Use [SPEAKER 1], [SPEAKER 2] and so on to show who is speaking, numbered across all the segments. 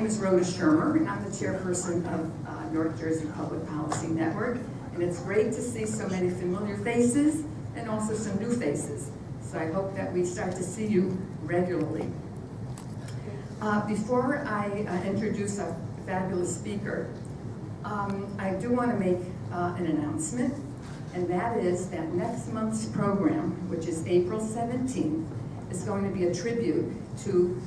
[SPEAKER 1] name is Rhoda Shermer, and I'm the chairperson of North Jersey Public Policy Network. And it's great to see so many familiar faces and also some new faces. So I hope that we start to see you regularly. Before I introduce our fabulous speaker, I do want to make an announcement, and that is that next month's program, which is April 17th, is going to be a tribute to,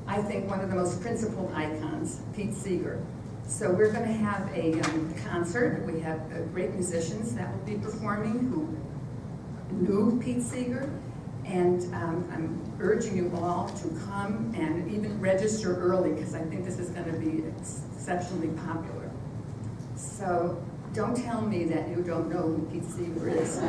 [SPEAKER 1] I think, one of the most principled icons, Pete Seeger. So we're going to have a concert. We have great musicians that will be performing who knew Pete Seeger, and I'm urging you all to come and even register early, because I think this is going to be exceptionally popular. So don't tell me that you don't know who Pete Seeger is.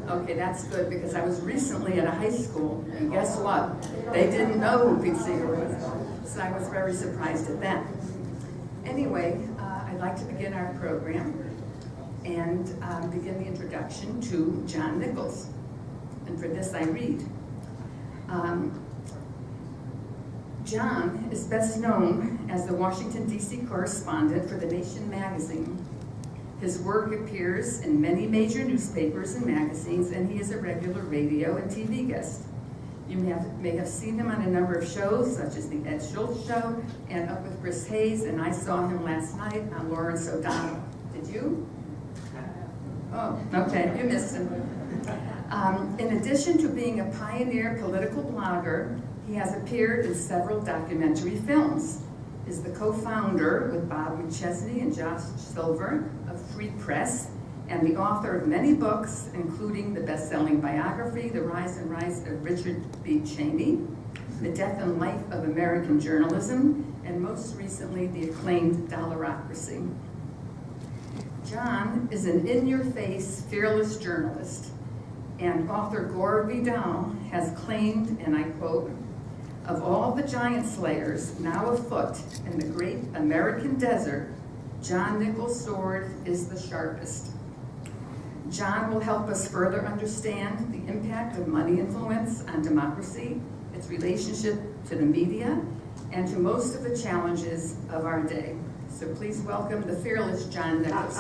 [SPEAKER 1] Okay, that's good, because I was recently at a high school, and guess what? They didn't know who Pete Seeger was, so I was very surprised at that. Anyway, I'd like to begin our program and begin the introduction to John Nichols. And for this I read. John is best known as the Washington, D.C. correspondent for The Nation magazine. His work appears in many major newspapers and magazines, and he is a regular radio and TV guest. You may have seen him on a number of shows, such as The Ed Schultz Show and Up with Chris Hayes, and I saw him last night on Lawrence O'Donnell. Did you? Oh, okay, you missed him. In addition to being a pioneer political blogger, he has appeared in several documentary films. Is the co-founder with Bob McChesney and Josh Silver of Free Press, and the author of many books, including the best-selling biography, The Rise and Rise of Richard B. Cheney, The Death and Life of American Journalism, and most recently, the acclaimed Dollarocracy. John is an in-your-face, fearless journalist, and author Gore Vidal has claimed, and I quote, "Of all the giant slayers now afoot in the great American desert, John Nichols' sword is the sharpest." John will help us further understand the impact of money influence on democracy, its relationship to the media, and to most of the challenges of our day. So please welcome the fearless John Nichols.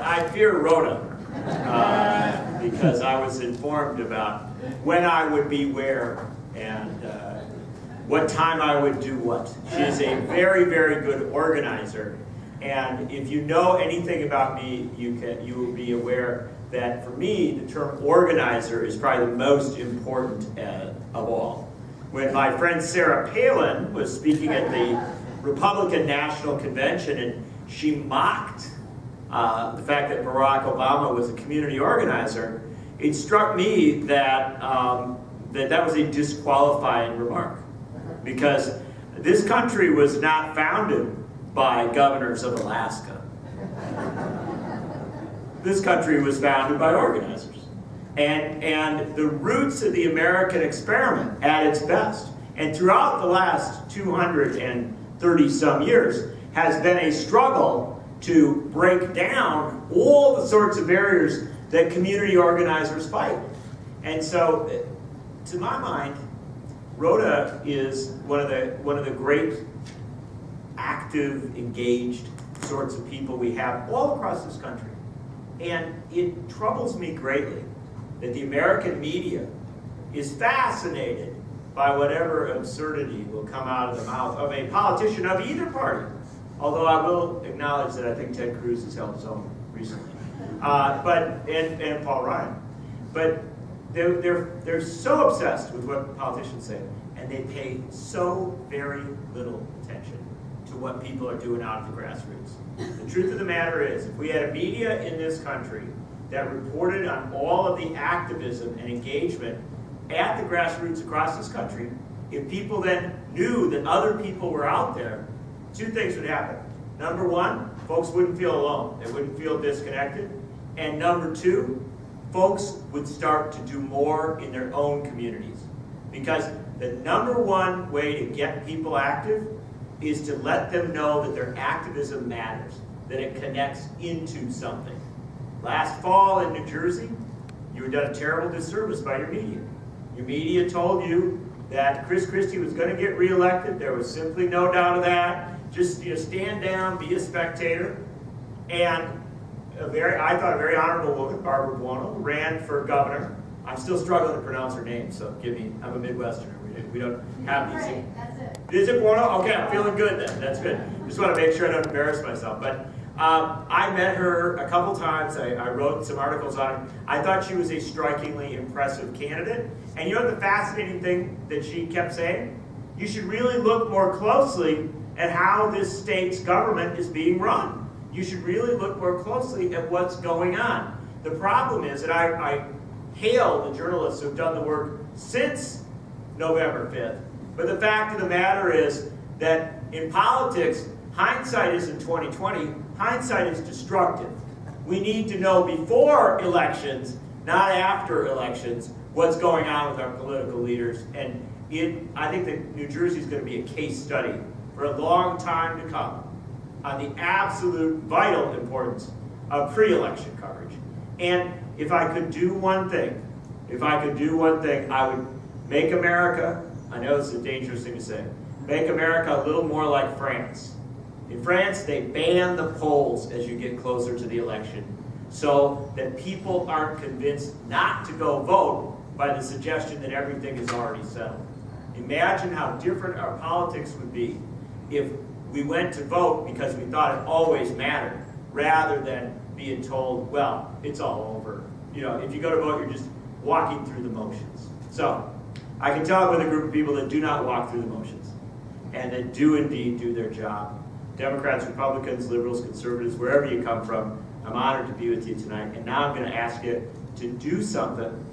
[SPEAKER 2] I fear Rhoda, because I was informed about when I would be where and what time I would do what. She's a very, very good organizer, and if you know anything about me, you will be aware that for me, the term organizer is probably the most important of all. When my friend Sarah Palin was speaking at the Republican National Convention, and she mocked the fact that Barack Obama was a community organizer, it struck me that that was a disqualifying remark, because this country was not founded by governors of Alaska. This country was founded by organizers. And the roots of the American experiment at its best, and throughout the last 230 some years, has been a struggle to break down all the sorts of barriers that community organizers fight. And so, to my mind, Rhoda is one of the great active, engaged sorts of people we have all across this country. And it troubles me greatly that the American media is fascinated by whatever absurdity will come out of the mouth of a politician of either party. Although I will acknowledge that I think Ted Cruz has held his own recently, and Paul Ryan. But they're so obsessed with what politicians say, and they pay so very little attention to what people are doing out of the grassroots. The truth of the matter is, if we had a media in this country that reported on all of the activism and engagement at the grassroots across this country, if people then knew that other people were out there, two things would happen. Number one, folks wouldn't feel alone. They wouldn't feel disconnected. And number two, folks would start to do more in their own communities. Because the number one way to get people active is to let them know that their activism matters, that it connects into something. Last fall in New Jersey, you had done a terrible disservice by your media. Your media told you that Chris Christie was going to get reelected. There was simply no doubt of that. Just stand down, be a spectator. And I thought a very honorable woman, Barbara Buono, ran for governor. I'm still struggling to pronounce her name, so I'm a Midwesterner. We don't have these.
[SPEAKER 3] Right, that's it.
[SPEAKER 2] Is it Buono? Okay, I'm feeling good then. That's good. Just want to make sure I don't embarrass myself. But I met her a couple times. I wrote some articles on her. I thought she was a strikingly impressive candidate. And you know the fascinating thing that she kept saying? You should really look more closely at how this state's government is being run. You should really look more closely at what's going on. The problem is that I hail the journalists who've done the work since November 5th. But the fact of the matter is that in politics, hindsight isn't 20/20. Hindsight is destructive. We need to know before elections, not after elections, what's going on with our political leaders. And I think that New Jersey is going to be a case study for a long time to come on the absolute vital importance of pre-election coverage. And if I could do one thing, I would make America, I know this is a dangerous thing to say, make America a little more like France. In France, they ban the polls as you get closer to the election so that people aren't convinced not to go vote by the suggestion that everything is already settled. Imagine how different our politics would be if we went to vote because we thought it always mattered, rather than being told, well, it's all over. If you go to vote, you're just walking through the motions. So, I can tell I'm with a group of people that do not walk through the motions, and that do indeed do their job. Democrats, Republicans, liberals, conservatives, wherever you come from, I'm honored to be with you tonight. And now I'm going to ask you to do something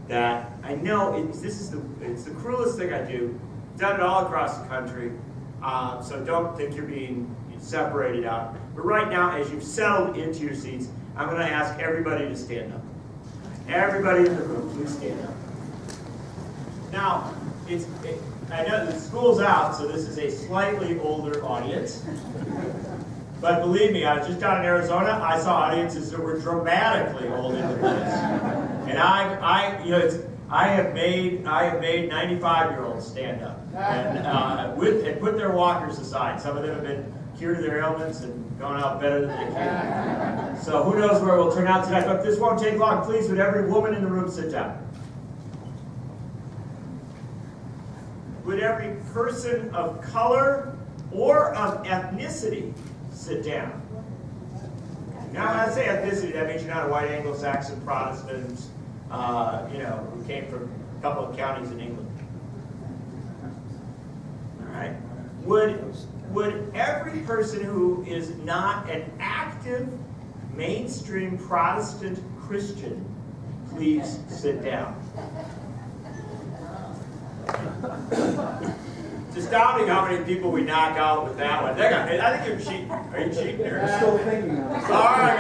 [SPEAKER 2] that I know it's the cruelest thing I do. I've done it all across the country, so don't think you're being separated out. But right now, as you've settled into your seats, I'm going to ask everybody to stand up. Everybody in the room, please stand up. Now, I know the school's out, so this is a slightly older audience. But believe me, I was just down in Arizona. I saw audiences that were dramatically older than this. And I have made 95-year-olds stand up and put their walkers aside. Some of them have been cured of their ailments and gone out better than they came. So who knows where we'll turn out tonight? But this won't take long. Please, would every woman in the room sit down? Would every person of color or of ethnicity sit down? Now, when I say ethnicity, that means you're not a white Anglo-Saxon Protestant, who came from a couple of counties in England. All right. Would every person who is not an active mainstream Protestant Christian please sit down? It's astounding how many people we knock out with that one. I think you're cheating. Are you cheating?
[SPEAKER 4] I'm still thinking on it.
[SPEAKER 2] All right,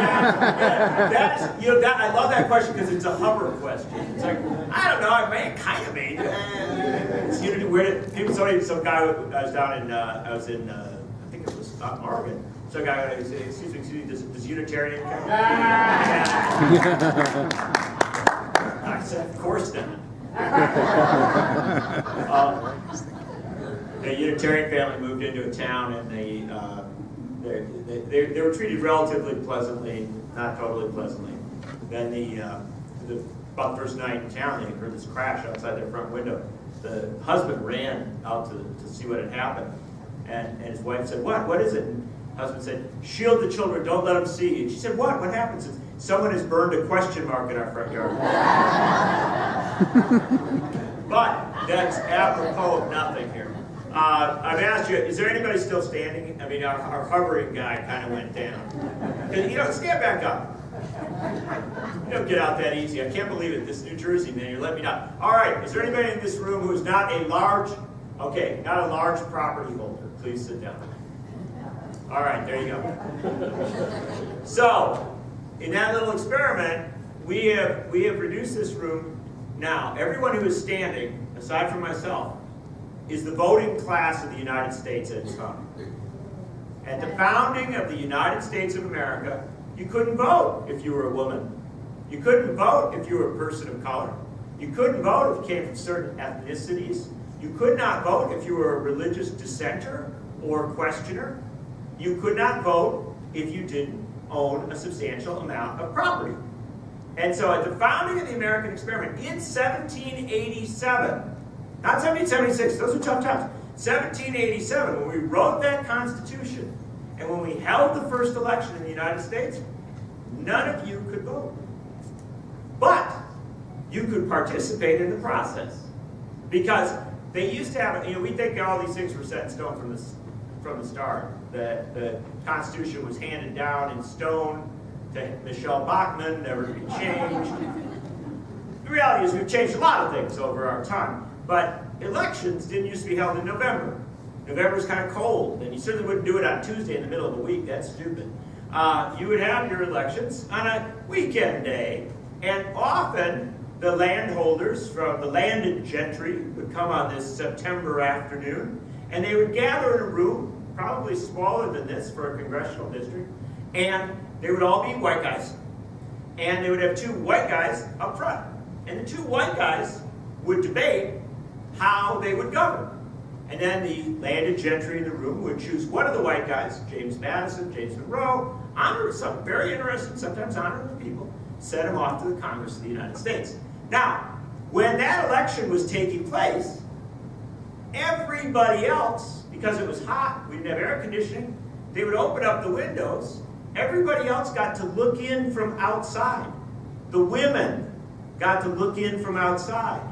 [SPEAKER 2] I love that question because it's a Hubbard question. It's like, I don't know, I kind of made it. Some guy, I was in, I think it was Oregon. Some guy, excuse me, does Unitarian count? I said, of course not. A Unitarian family moved into a town, and they were treated relatively pleasantly, not totally pleasantly. Then about the first night in town, they heard this crash outside their front window. The husband ran out to see what had happened, and his wife said, "What is it?" And the husband said, "Shield the children, don't let them see." And she said, "What happened?" Said, "Someone has burned a question mark in our front yard." But that's apropos of nothing here. I've asked you, is there anybody still standing? I mean, our hovering guy kind of went down. Stand back up. You don't get out that easy. I can't believe it. This New Jersey, man, you're letting me down. All right, is there anybody in this room who is not a large property holder? Please sit down. All right, there you go. So, in that little experiment, we have reduced this room. Now, everyone who is standing, aside from myself, is the voting class of the United States at its founding. At the founding of the United States of America, You couldn't vote if you were a woman. You couldn't vote if you were a person of color. You couldn't vote if you came from certain ethnicities. You could not vote if you were a religious dissenter or questioner. You could not vote if you didn't own a substantial amount of property. And so at the founding of the American experiment in 1787, not 1776, those are tough times, 1787, when we wrote that Constitution and when we held the first election in the United States, none of you could vote. But you could participate in the process. Because they used to have, we think all these things were set in stone from the start. That the Constitution was handed down in stone to Michelle Bachmann, never to be changed. The reality is we've changed a lot of things over our time. But elections didn't used to be held in November. November's kind of cold, and you certainly wouldn't do it on Tuesday in the middle of the week. That's stupid. You would have your elections on a weekend day, and often the landholders from the landed gentry would come on this September afternoon, and they would gather in a room, probably smaller than this for a congressional district, and they would all be white guys. And they would have two white guys up front. And the two white guys would debate how they would govern. And then the landed gentry in the room would choose one of the white guys, James Madison, James Monroe, honor some very interesting, sometimes honorable people, sent him off to the Congress of the United States. Now, when that election was taking place, everybody else, because it was hot, we didn't have air conditioning, they would open up the windows. Everybody else got to look in from outside. The women got to look in from outside.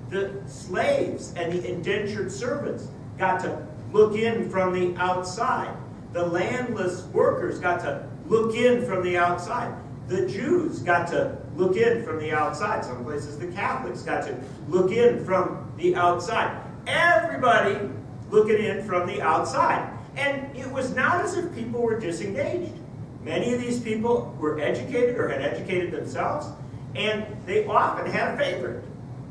[SPEAKER 2] The slaves and the indentured servants got to look in from the outside. The landless workers got to look in from the outside. The Jews got to look in from the outside. Some places the Catholics got to look in from the outside. Everybody looking in from the outside. And it was not as if people were disengaged. Many of these people were educated or had educated themselves, and they often had a favorite.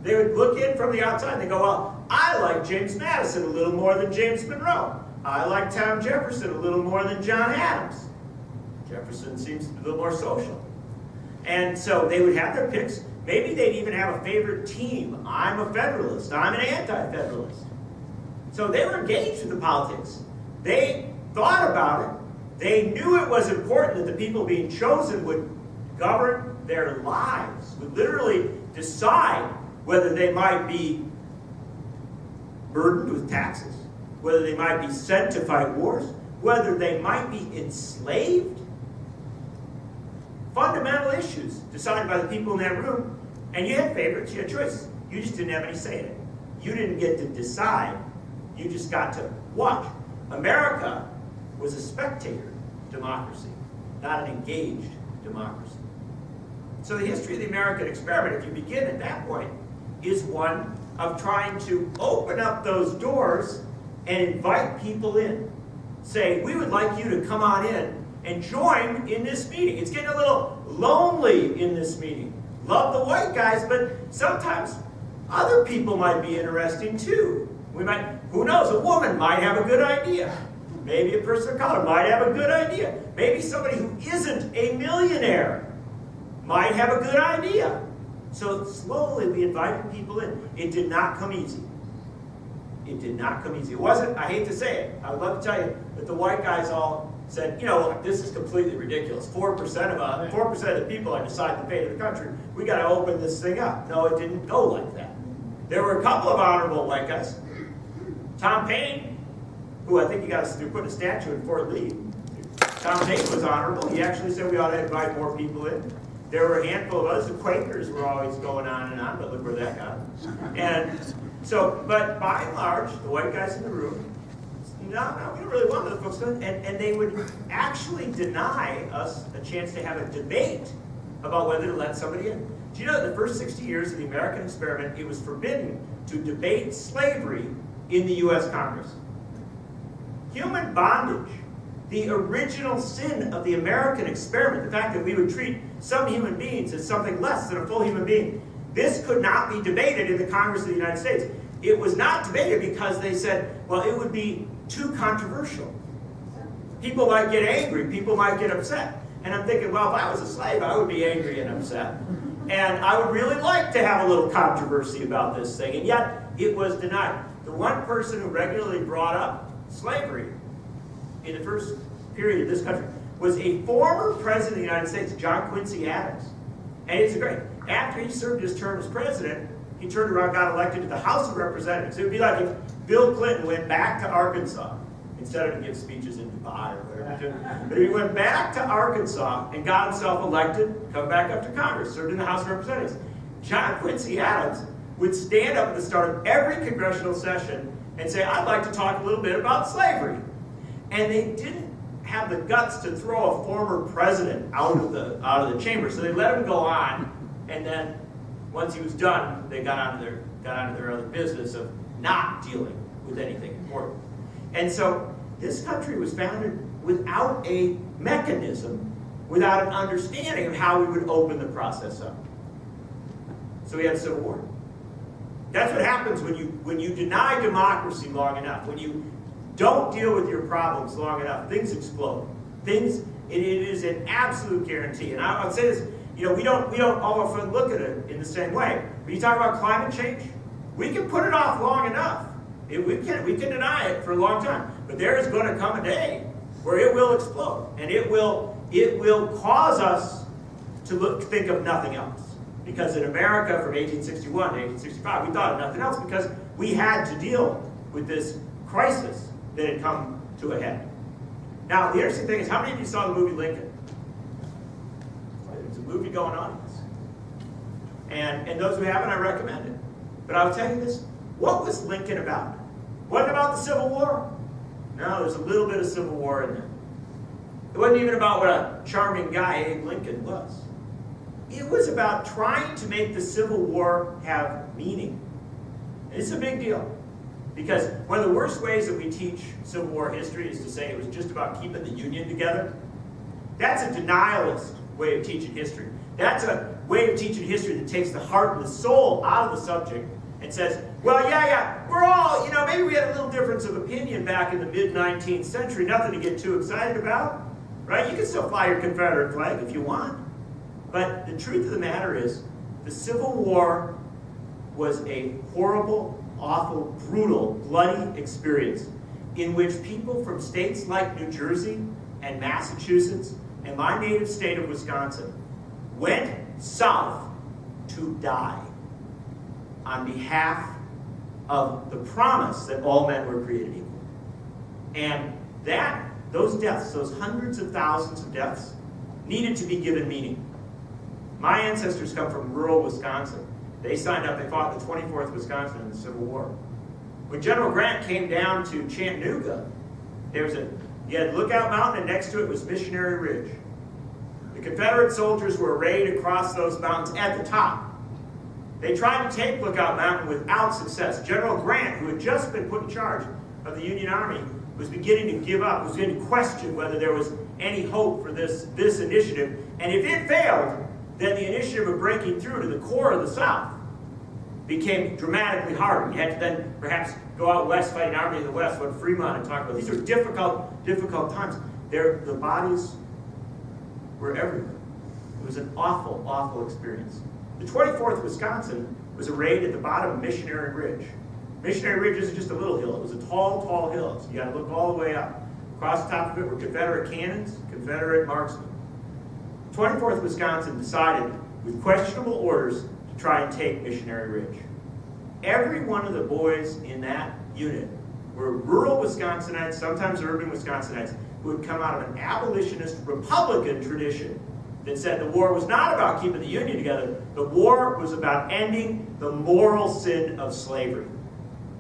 [SPEAKER 2] They would look in from the outside and they go, well, I like James Madison a little more than James Monroe. I like Thomas Jefferson a little more than John Adams. Jefferson seems a little more social. And so they would have their picks. Maybe they'd even have a favorite team. I'm a Federalist. I'm an anti-Federalist. So they were engaged with the politics. They thought about it. They knew it was important that the people being chosen would govern their lives, would literally decide whether they might be burdened with taxes, whether they might be sent to fight wars, whether they might be enslaved. Fundamental issues decided by the people in that room. And you had favorites, you had choices. You just didn't have any say in it. You didn't get to decide. You just got to watch. America was a spectator democracy, not an engaged democracy. So the history of the American experiment, if you begin at that point, is one of trying to open up those doors and invite people in. Say, we would like you to come on in and join in this meeting. It's getting a little lonely in this meeting. Love the white guys, but sometimes other people might be interesting too. Who knows, a woman might have a good idea. Maybe a person of color might have a good idea. Maybe somebody who isn't a millionaire might have a good idea. So slowly we invited people in. It did not come easy. It did not come easy. It wasn't, I hate to say it, I would love to tell you that the white guys all said, this is completely ridiculous. 4% of the people are decide the fate of the country. We got to open this thing up. No, it didn't go like that. There were a couple of honorable white guys. Tom Paine, who I think he got to put a statue in Fort Lee. Tom Paine was honorable. He actually said we ought to invite more people in. There were a handful of us. The Quakers were always going on and on, but look where that got. And so, but by and large, the white guys in the room, no, we don't really want those folks. And they would actually deny us a chance to have a debate about whether to let somebody in. Do you know that the first 60 years of the American experiment, it was forbidden to debate slavery in the U.S. Congress? Human bondage, the original sin of the American experiment, the fact that we would treat some human beings as something less than a full human being, this could not be debated in the Congress of the United States. It was not debated because they said, well, it would be too controversial. People might get angry, people might get upset. And I'm thinking, well, if I was a slave, I would be angry and upset. And I would really like to have a little controversy about this thing. And yet, it was denied. The one person who regularly brought up slavery in the first period of this country was a former president of the United States, John Quincy Adams. And it's great. After he served his term as president, he turned around and got elected to the House of Representatives. It would be like if Bill Clinton went back to Arkansas instead of to give speeches in Dubai or whatever. But he went back to Arkansas and got himself elected, come back up to Congress, served in the House of Representatives. John Quincy Adams would stand up at the start of every congressional session and say, I'd like to talk a little bit about slavery. And they didn't have the guts to throw a former president out of the chamber, so they let him go on, and then once he was done, they got on to their other business of not dealing with anything important. And so this country was founded without a mechanism, without an understanding of how we would open the process up. So we had a civil war. That's what happens when you deny democracy long enough, when you don't deal with your problems long enough, things explode. It is an absolute guarantee. And I would say this, we don't all often look at it in the same way. When you talk about climate change, we can put it off long enough. We can deny it for a long time. But there is going to come a day where it will explode. And it will cause us to think of nothing else. Because in America from 1861 to 1865, we thought of nothing else because we had to deal with this crisis that had come to a head. Now, the interesting thing is, how many of you saw the movie Lincoln? There's a movie going on. And those who haven't, I recommend it. But I'll tell you this, what was Lincoln about? Wasn't about the Civil War. No, there's a little bit of Civil War in there. It wasn't even about what a charming guy Abe Lincoln was. It was about trying to make the Civil War have meaning. And it's a big deal. Because one of the worst ways that we teach Civil War history is to say it was just about keeping the Union together. That's a denialist way of teaching history. That's a way of teaching history that takes the heart and the soul out of the subject and says, well, yeah, we're all, maybe we had a little difference of opinion back in the mid-19th century, nothing to get too excited about, right? You can still fly your Confederate flag if you want. But the truth of the matter is, the Civil War was a horrible, awful, brutal, bloody experience in which people from states like New Jersey and Massachusetts and my native state of Wisconsin went south to die on behalf of the promise that all men were created equal. And those deaths, those hundreds of thousands of deaths, needed to be given meaning. My ancestors come from rural Wisconsin. They signed up, they fought in the 24th Wisconsin in the Civil War. When General Grant came down to Chattanooga, you had Lookout Mountain, and next to it was Missionary Ridge. The Confederate soldiers were arrayed across those mountains at the top. They tried to take Lookout Mountain without success. General Grant, who had just been put in charge of the Union Army, was beginning to give up, was beginning to question whether there was any hope for this initiative. And if it failed, then the initiative of breaking through to the core of the South became dramatically harder. You had to then perhaps go out west, fight an army in the west, what Fremont had talked about. These are difficult times. The bodies were everywhere. It was an awful, awful experience. The 24th Wisconsin was arrayed at the bottom of Missionary Ridge. Missionary Ridge isn't just a little hill. It was a tall, tall hill. So you got to look all the way up. Across the top of it were Confederate cannons, Confederate marksmen. 24th Wisconsin decided, with questionable orders, to try and take Missionary Ridge. Every one of the boys in that unit were rural Wisconsinites, sometimes urban Wisconsinites, who had come out of an abolitionist Republican tradition that said the war was not about keeping the Union together. The war was about ending the moral sin of slavery.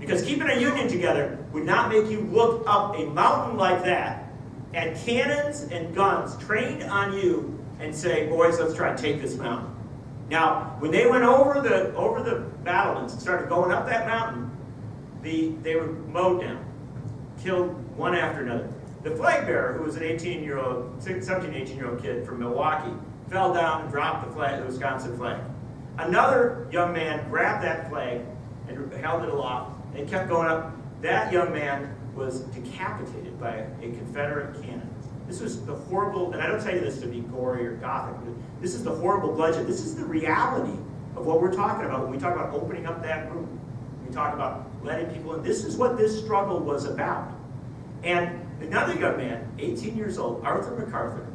[SPEAKER 2] Because keeping a Union together would not make you look up a mountain like that at cannons and guns trained on you and say, boys, let's try and take this mountain. Now, when they went over the battlements and started going up that mountain, they were mowed down, killed one after another. The flag bearer, who was an 17, 18-year-old kid from Milwaukee, fell down and dropped the Wisconsin flag. Another young man grabbed that flag and held it aloft and kept going up. That young man was decapitated by a Confederate cannon. This was the horrible, and I don't tell you this to be gory or gothic, but this is the horrible bloodshed. This is the reality of what we're talking about when we talk about opening up that room. We talk about letting people in. This is what this struggle was about. And another young man, 18 years old, Arthur MacArthur,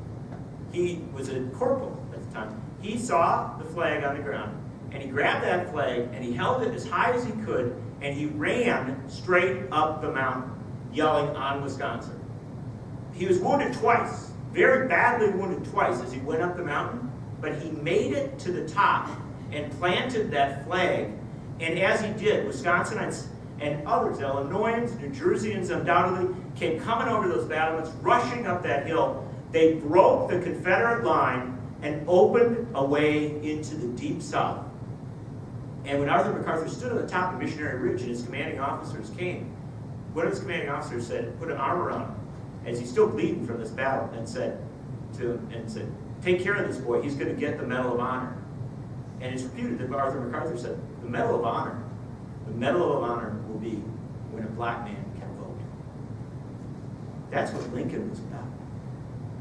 [SPEAKER 2] he was a corporal at the time. He saw the flag on the ground, and he grabbed that flag, and he held it as high as he could, and he ran straight up the mountain, yelling, "On Wisconsin." He was wounded twice, very badly wounded twice as he went up the mountain, but he made it to the top and planted that flag. And as he did, Wisconsinites and others, Illinoisans, New Jerseyans undoubtedly, came coming over those battlements, rushing up that hill. They broke the Confederate line and opened a way into the deep South. And when Arthur MacArthur stood on the top of Missionary Ridge and his commanding officers came, one of his commanding officers said, put an arm around him, as he's still bleeding from this battle, and said, take care of this boy, he's going to get the Medal of Honor. And it's reputed that Arthur MacArthur said, the Medal of Honor will be when a black man can vote. That's what Lincoln was about.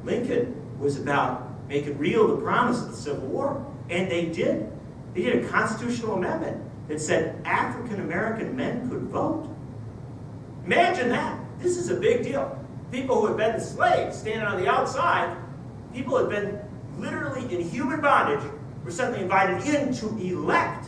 [SPEAKER 2] Lincoln was about making real the promise of the Civil War. And they did. They did a constitutional amendment that said African American men could vote. Imagine that. This is a big deal. People who had been slaves standing on the outside, people who had been literally in human bondage, were suddenly invited in to elect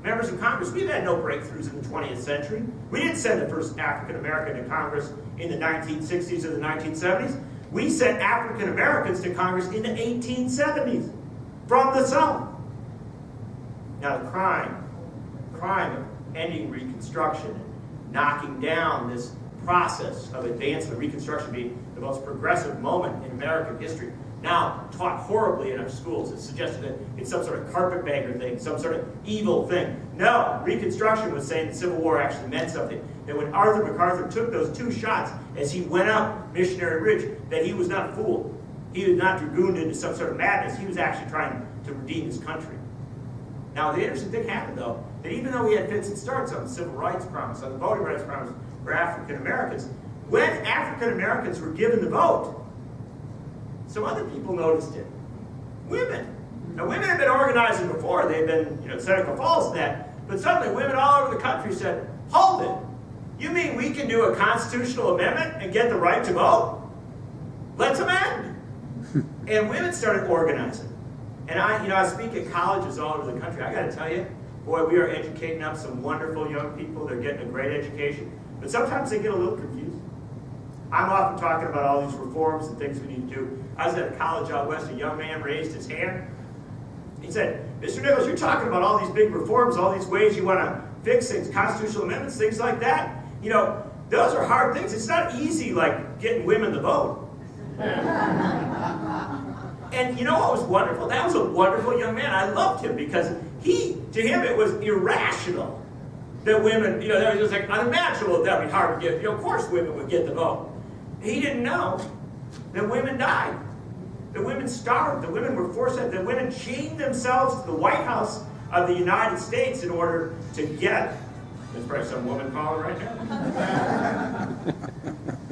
[SPEAKER 2] members of Congress. We've had no breakthroughs in the 20th century. We didn't send the first African American to Congress in the 1960s or the 1970s. We sent African Americans to Congress in the 1870s from the South. Now the crime of ending Reconstruction and knocking down this process of advancement, Reconstruction being the most progressive moment in American history, now taught horribly in our schools. It's suggested that it's some sort of carpetbagger thing, some sort of evil thing. No, Reconstruction was saying the Civil War actually meant something. That when Arthur MacArthur took those 2 shots as he went up Missionary Ridge, that he was not fooled. He was not dragooned into some sort of madness. He was actually trying to redeem his country. Now, the interesting thing happened, though, that even though we had fits and starts on the civil rights promise, on the voting rights promise for African Americans, when African Americans were given the vote, some other people noticed it. Women. Now, women had been organizing before. They had been, Seneca Falls and that. But suddenly, women all over the country said, hold it. You mean we can do a constitutional amendment and get the right to vote? Let's amend. And women started organizing. And I speak at colleges all over the country. I got to tell you, boy, we are educating up some wonderful young people. They're getting a great education. But sometimes they get a little confused. I'm often talking about all these reforms and things we need to do. I was at a college out west. A young man raised his hand. He said, Mr. Nichols, you're talking about all these big reforms, all these ways you want to fix things, constitutional amendments, things like that. Those are hard things. It's not easy like getting women to vote. And you know what was wonderful? That was a wonderful young man. I loved him because to him it was irrational that women, that was just like unimaginable that would be hard to get. Of course women would get the vote. He didn't know that women died. That women starved. That women were forced out. That women chained themselves to the White House of the United States in order to get, there's probably some woman calling right now.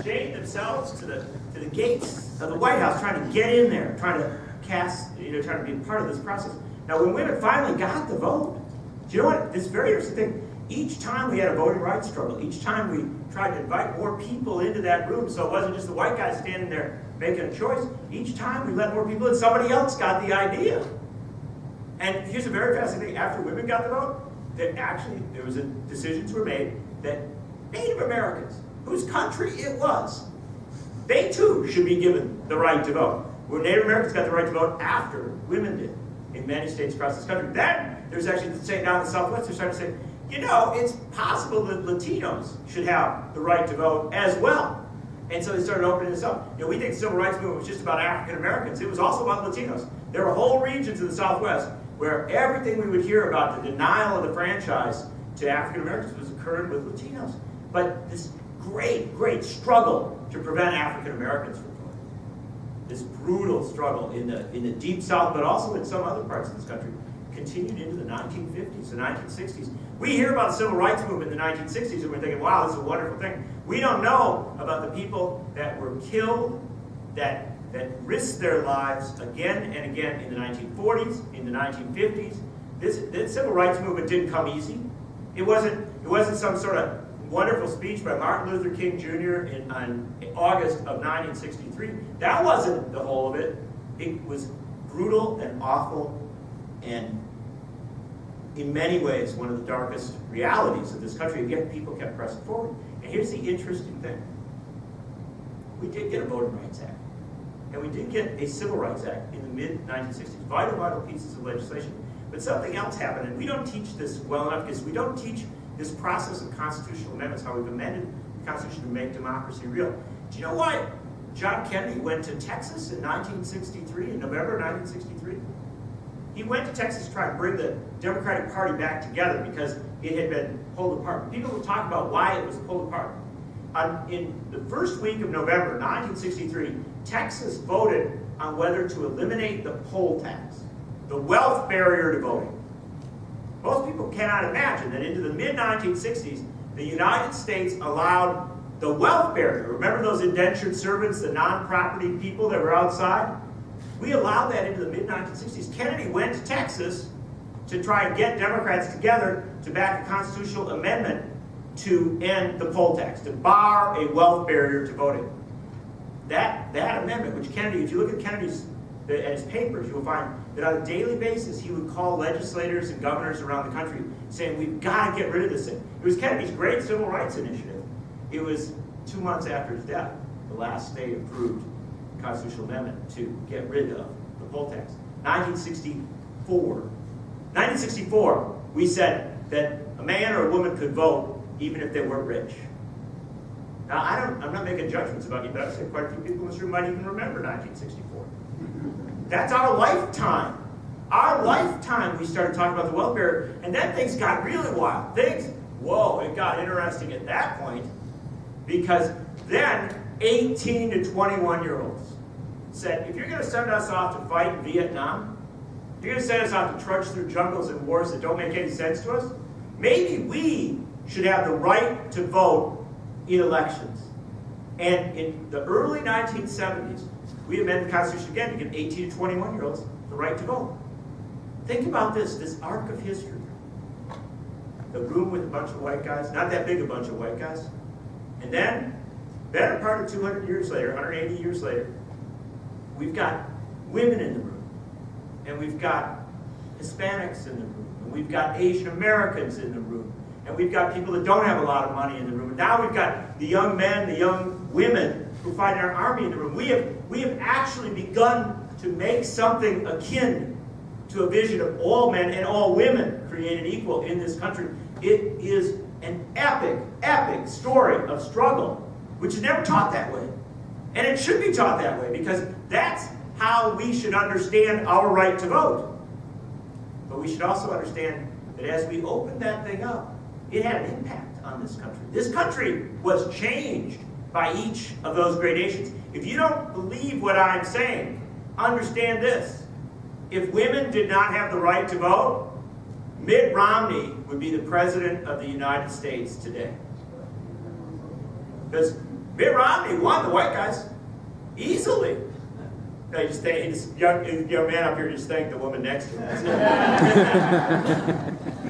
[SPEAKER 2] Chained themselves to the gates of the White House, trying to get in there, trying to trying to be part of this process. Now, when women finally got the vote, do you know what? This very interesting thing. Each time we had a voting rights struggle, each time we tried to invite more people into that room, so it wasn't just the white guy standing there making a choice. Each time we let more people in, somebody else got the idea. And here's a very fascinating thing. After women got the vote, there was decisions were made that Native Americans, whose country it was, they too should be given the right to vote. Well, Native Americans got the right to vote after women did in many states across this country. Then there's actually, saying down in the Southwest, they're starting to say, it's possible that Latinos should have the right to vote as well. And so they started opening this up. We think the Civil Rights Movement was just about African Americans. It was also about Latinos. There were whole regions in the Southwest where everything we would hear about the denial of the franchise to African Americans was occurring with Latinos. But this great, great struggle to prevent African Americans from voting, this brutal struggle in the Deep South, but also in some other parts of this country, continued into the 1950s, the 1960s. We hear about the Civil Rights Movement in the 1960s and we're thinking, wow, this is a wonderful thing. We don't know about the people that were killed, that that risked their lives again and again in the 1940s, in the 1950s. The civil rights movement didn't come easy. It wasn't some sort of wonderful speech by Martin Luther King Jr. on August of 1963. That wasn't the whole of it. It was brutal and awful, and in many ways one of the darkest realities of this country. And yet people kept pressing forward. And here's the interesting thing. We did get a Voting Rights Act, and we did get a Civil Rights Act in the mid-1960s. Vital pieces of legislation. But something else happened, and we don't teach this well enough because we don't teach this process of constitutional amendments, how we've amended the Constitution to make democracy real. Do you know why John Kennedy went to Texas in 1963, in November 1963? He went to Texas to try and bring the Democratic Party back together because it had been pulled apart. People will talk about why it was pulled apart. In the first week of November 1963, Texas voted on whether to eliminate the poll tax, the wealth barrier to voting. Most people cannot imagine that into the mid-1960s, the United States allowed the wealth barrier. Remember those indentured servants, the non-property people that were outside? We allowed that into the mid-1960s. Kennedy went to Texas to try and get Democrats together to back a constitutional amendment to end the poll tax, to bar a wealth barrier to voting. That amendment, which Kennedy, if you look at Kennedy's his papers, you'll find that on a daily basis he would call legislators and governors around the country saying, we've got to get rid of this thing. It was Kennedy's great civil rights initiative. It was 2 months after his death, the last state-approved constitutional amendment to get rid of the poll tax. 1964, we said that a man or a woman could vote even if they weren't rich. Now, I'm not making judgments about you, but I've said quite a few people in this room might even remember 1964. That's our lifetime. Our lifetime we started talking about the wealth barrier, and then things got really wild. It got interesting at that point, because then 18 to 21-year-olds said, if you're going to send us off to fight in Vietnam, if you're going to send us off to trudge through jungles and wars that don't make any sense to us, maybe we should have the right to vote in elections. And in the early 1970s, we amended the Constitution again to give 18 to 21-year-olds the right to vote. Think about this arc of history. The room with a bunch of white guys, not that big a bunch of white guys. And then, better part of 200 years later, 180 years later, we've got women in the room. And we've got Hispanics in the room. And we've got Asian Americans in the room. And we've got people that don't have a lot of money in the room. And now we've got the young men, the young women who fight in our army in the room. We have actually begun to make something akin to a vision of all men and all women created equal in this country. It is an epic, epic story of struggle, which is never taught that way. And it should be taught that way, because that's how we should understand our right to vote. But we should also understand that as we opened that thing up, it had an impact on this country. This country was changed by each of those gradations. If you don't believe what I'm saying, understand this. If women did not have the right to vote, Mitt Romney would be the President of the United States today. Because Mitt Romney won the white guys easily. This young man up here just thanked the woman next to him.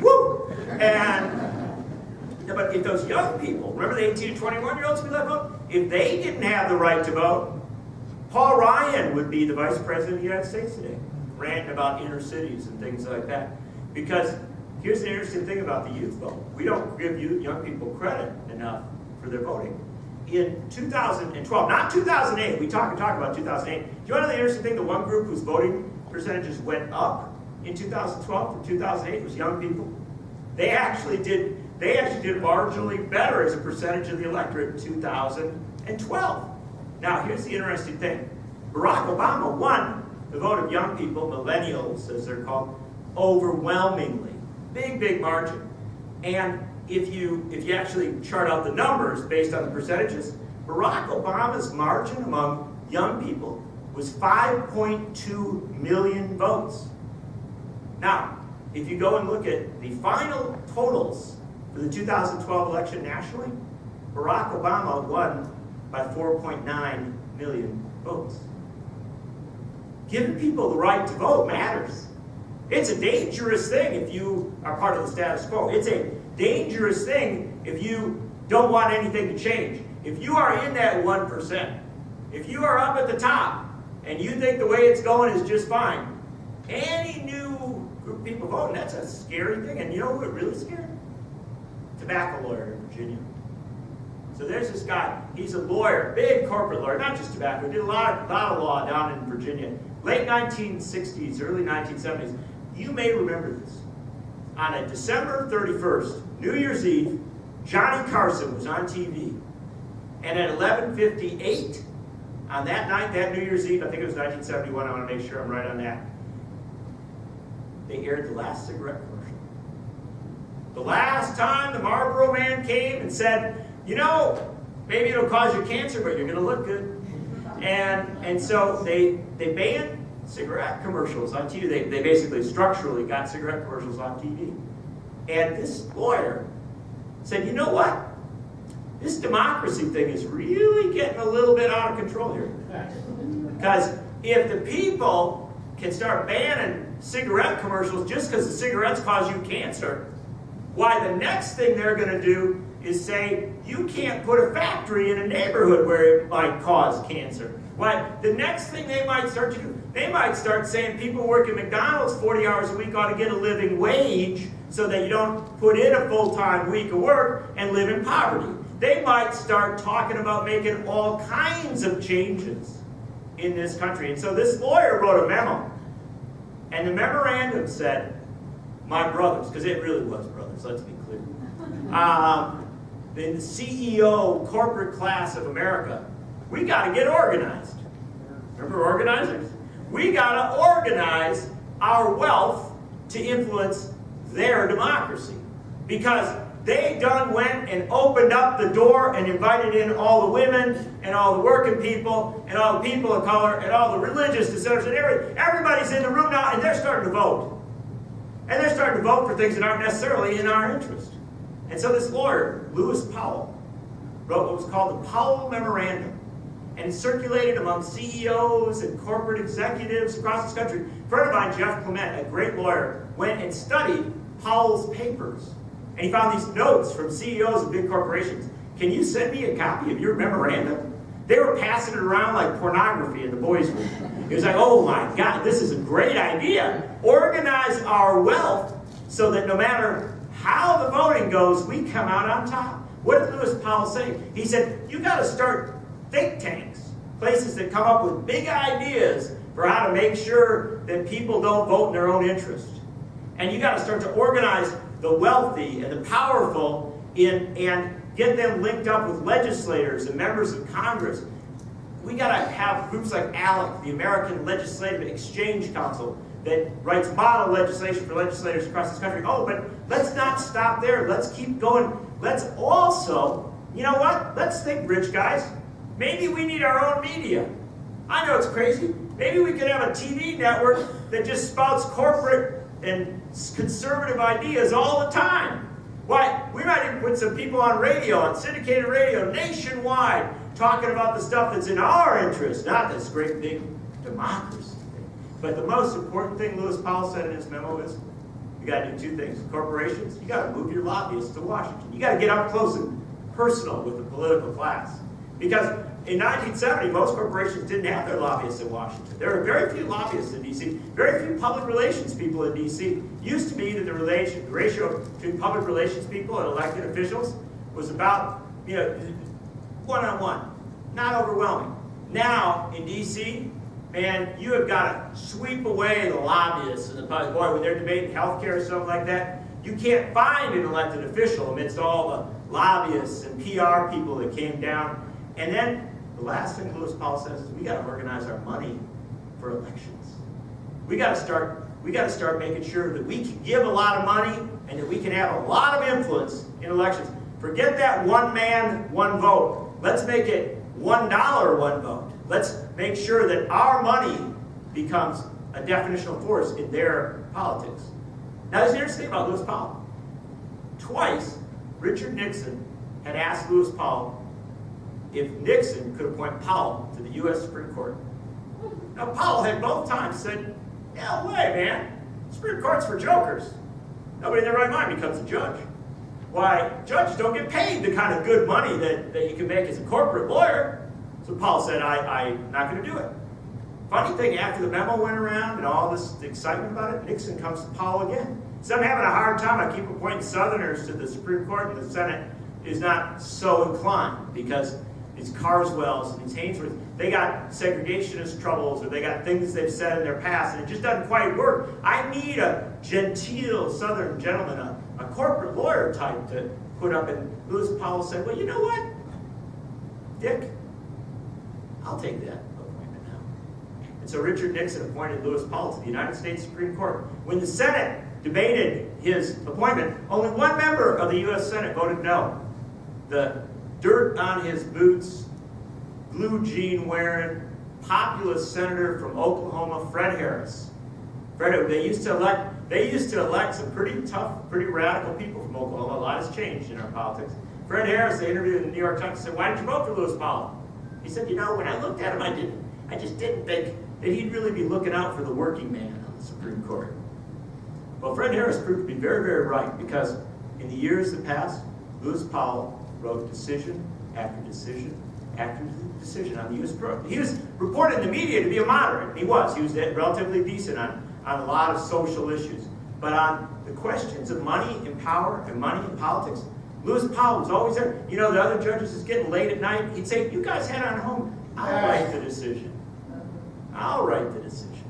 [SPEAKER 2] Woo! But if those young people, remember the 18 to 21-year-olds who let vote? If they didn't have the right to vote, Paul Ryan would be the Vice President of the United States today, ranting about inner cities and things like that. Because here's an interesting thing about the youth vote. We don't give young people credit enough for their voting. In 2012, not 2008, we talk about 2008. Do you want to know the interesting thing? The one group whose voting percentages went up in 2012 from 2008 was young people. They actually did marginally better as a percentage of the electorate in 2012. Now, here's the interesting thing. Barack Obama won the vote of young people, millennials as they're called, overwhelmingly. Big margin. And if you actually chart out the numbers based on the percentages, Barack Obama's margin among young people was 5.2 million votes. Now, if you go and look at the final totals for the 2012 election nationally, Barack Obama won by 4.9 million votes. giving people the right to vote matters. It's a dangerous thing if you are part of the status quo. It's a dangerous thing if you don't want anything to change. If you are in that 1%, if you are up at the top and you think the way it's going is just fine, any new group of people voting, that's a scary thing. And you know what really scary? Tobacco lawyer in Virginia. So there's this guy. He's a lawyer, big corporate lawyer, not just tobacco. Did a lot of law down in Virginia. Late 1960s, early 1970s. You may remember this. On a December 31st, New Year's Eve, Johnny Carson was on TV. And at 11:58, on that night, that New Year's Eve, I think it was 1971, I want to make sure I'm right on that, they aired the last cigarette commercial. The last time the Marlboro Man came and said, you know, maybe it'll cause you cancer, but you're going to look good. And so they banned cigarette commercials on TV. They basically structurally got cigarette commercials on TV. And this lawyer said, you know what? This democracy thing is really getting a little bit out of control here. Because if the people can start banning cigarette commercials just because the cigarettes cause you cancer, why, the next thing they're going to do is say, you can't put a factory in a neighborhood where it might cause cancer. Why, the next thing they might start to do, they might start saying people work at McDonald's 40 hours a week ought to get a living wage so that you don't put in a full-time week of work and live in poverty. They might start talking about making all kinds of changes in this country. And so this lawyer wrote a memo. And the memorandum said, my brothers, because it really was brothers, let's be clear. The CEO, corporate class of America, we got to get organized. Remember organizers? We got to organize our wealth to influence their democracy. Because they done went and opened up the door and invited in all the women and all the working people and all the people of color and all the religious dissenters and everybody's in the room now and they're starting to vote. And they're starting to vote for things that aren't necessarily in our interest. And so this lawyer, Lewis Powell, wrote what was called the Powell Memorandum. And it circulated among CEOs and corporate executives across this country. A friend of mine, Jeff Clement, a great lawyer, went and studied Powell's papers. And he found these notes from CEOs of big corporations. Can you send me a copy of your memorandum? They were passing it around like pornography in the boys' room. He was like, oh my God, this is a great idea. Organize our wealth so that no matter how the voting goes, we come out on top. What did Lewis Powell say? He said, you got to start think tanks, places that come up with big ideas for how to make sure that people don't vote in their own interest. And you got to start to organize the wealthy and the powerful and get them linked up with legislators and members of Congress. We got to have groups like ALEC, the American Legislative Exchange Council, that writes model legislation for legislators across this country. Oh, but let's not stop there. Let's keep going. Let's also, you know what? Let's think, rich guys. Maybe we need our own media. I know it's crazy. Maybe we could have a TV network that just spouts corporate and conservative ideas all the time. Why, we might even put some people on radio, on syndicated radio, nationwide, talking about the stuff that's in our interest, not this great big democracy thing. But the most important thing Lewis Powell said in his memo is, you got to do two things. Corporations, you got to move your lobbyists to Washington. You got to get up close and personal with the political class. Because in 1970, most corporations didn't have their lobbyists in Washington. There were very few lobbyists in D.C., very few public relations people in D.C. It used to be that the ratio between public relations people and elected officials was about, one-on-one, not overwhelming. Now, in D.C., man, you have got to sweep away the lobbyists and the public. Boy, when they're debating health care or something like that, you can't find an elected official amidst all the lobbyists and PR people that came down. And then the last thing Lewis Powell says is we got to organize our money for elections. We got to start making sure that we can give a lot of money and that we can have a lot of influence in elections. Forget that one man, one vote. Let's make it $1, one vote. Let's make sure that our money becomes a definitional force in their politics. Now, there's an interesting thing about Lewis Powell. Twice, Richard Nixon had asked Lewis Powell if Nixon could appoint Powell to the U.S. Supreme Court. Now, Powell had both times said, no way, man. Supreme Court's for jokers. Nobody in their right mind becomes a judge. Why, judges don't get paid the kind of good money that you can make as a corporate lawyer. So Powell said, I'm not going to do it. Funny thing, after the memo went around and all this excitement about it, Nixon comes to Powell again. So I'm having a hard time. I keep appointing Southerners to the Supreme Court, and the Senate is not so inclined because these Carswells and these Hainsworth, they got segregationist troubles or they got things they've said in their past, and it just doesn't quite work. I need a genteel Southern gentleman, a corporate lawyer type to put up. And Lewis Powell said, well, you know what, Dick, I'll take that appointment now. And so Richard Nixon appointed Lewis Powell to the United States Supreme Court. When the Senate debated his appointment, only one member of the U.S. Senate voted no. The dirt on his boots, blue jean wearing, populist senator from Oklahoma, Fred Harris. They used to elect some pretty tough, pretty radical people from Oklahoma. A lot has changed in our politics. Fred Harris, they interviewed in the New York Times, said, why did you vote for Lewis Powell? He said, you know, when I looked at him, I just didn't think that he'd really be looking out for the working man on the Supreme Court. Well, Fred Harris proved to be very, very right, because in the years that passed, Lewis Powell wrote decision after decision after decision on the U.S. court. He was reported in the media to be a moderate. He was relatively decent on a lot of social issues. But on the questions of money and power and money and politics, Lewis Powell was always there. You know, the other judges is getting late at night. He'd say, you guys head on home. I'll write the decision. I'll write the decision.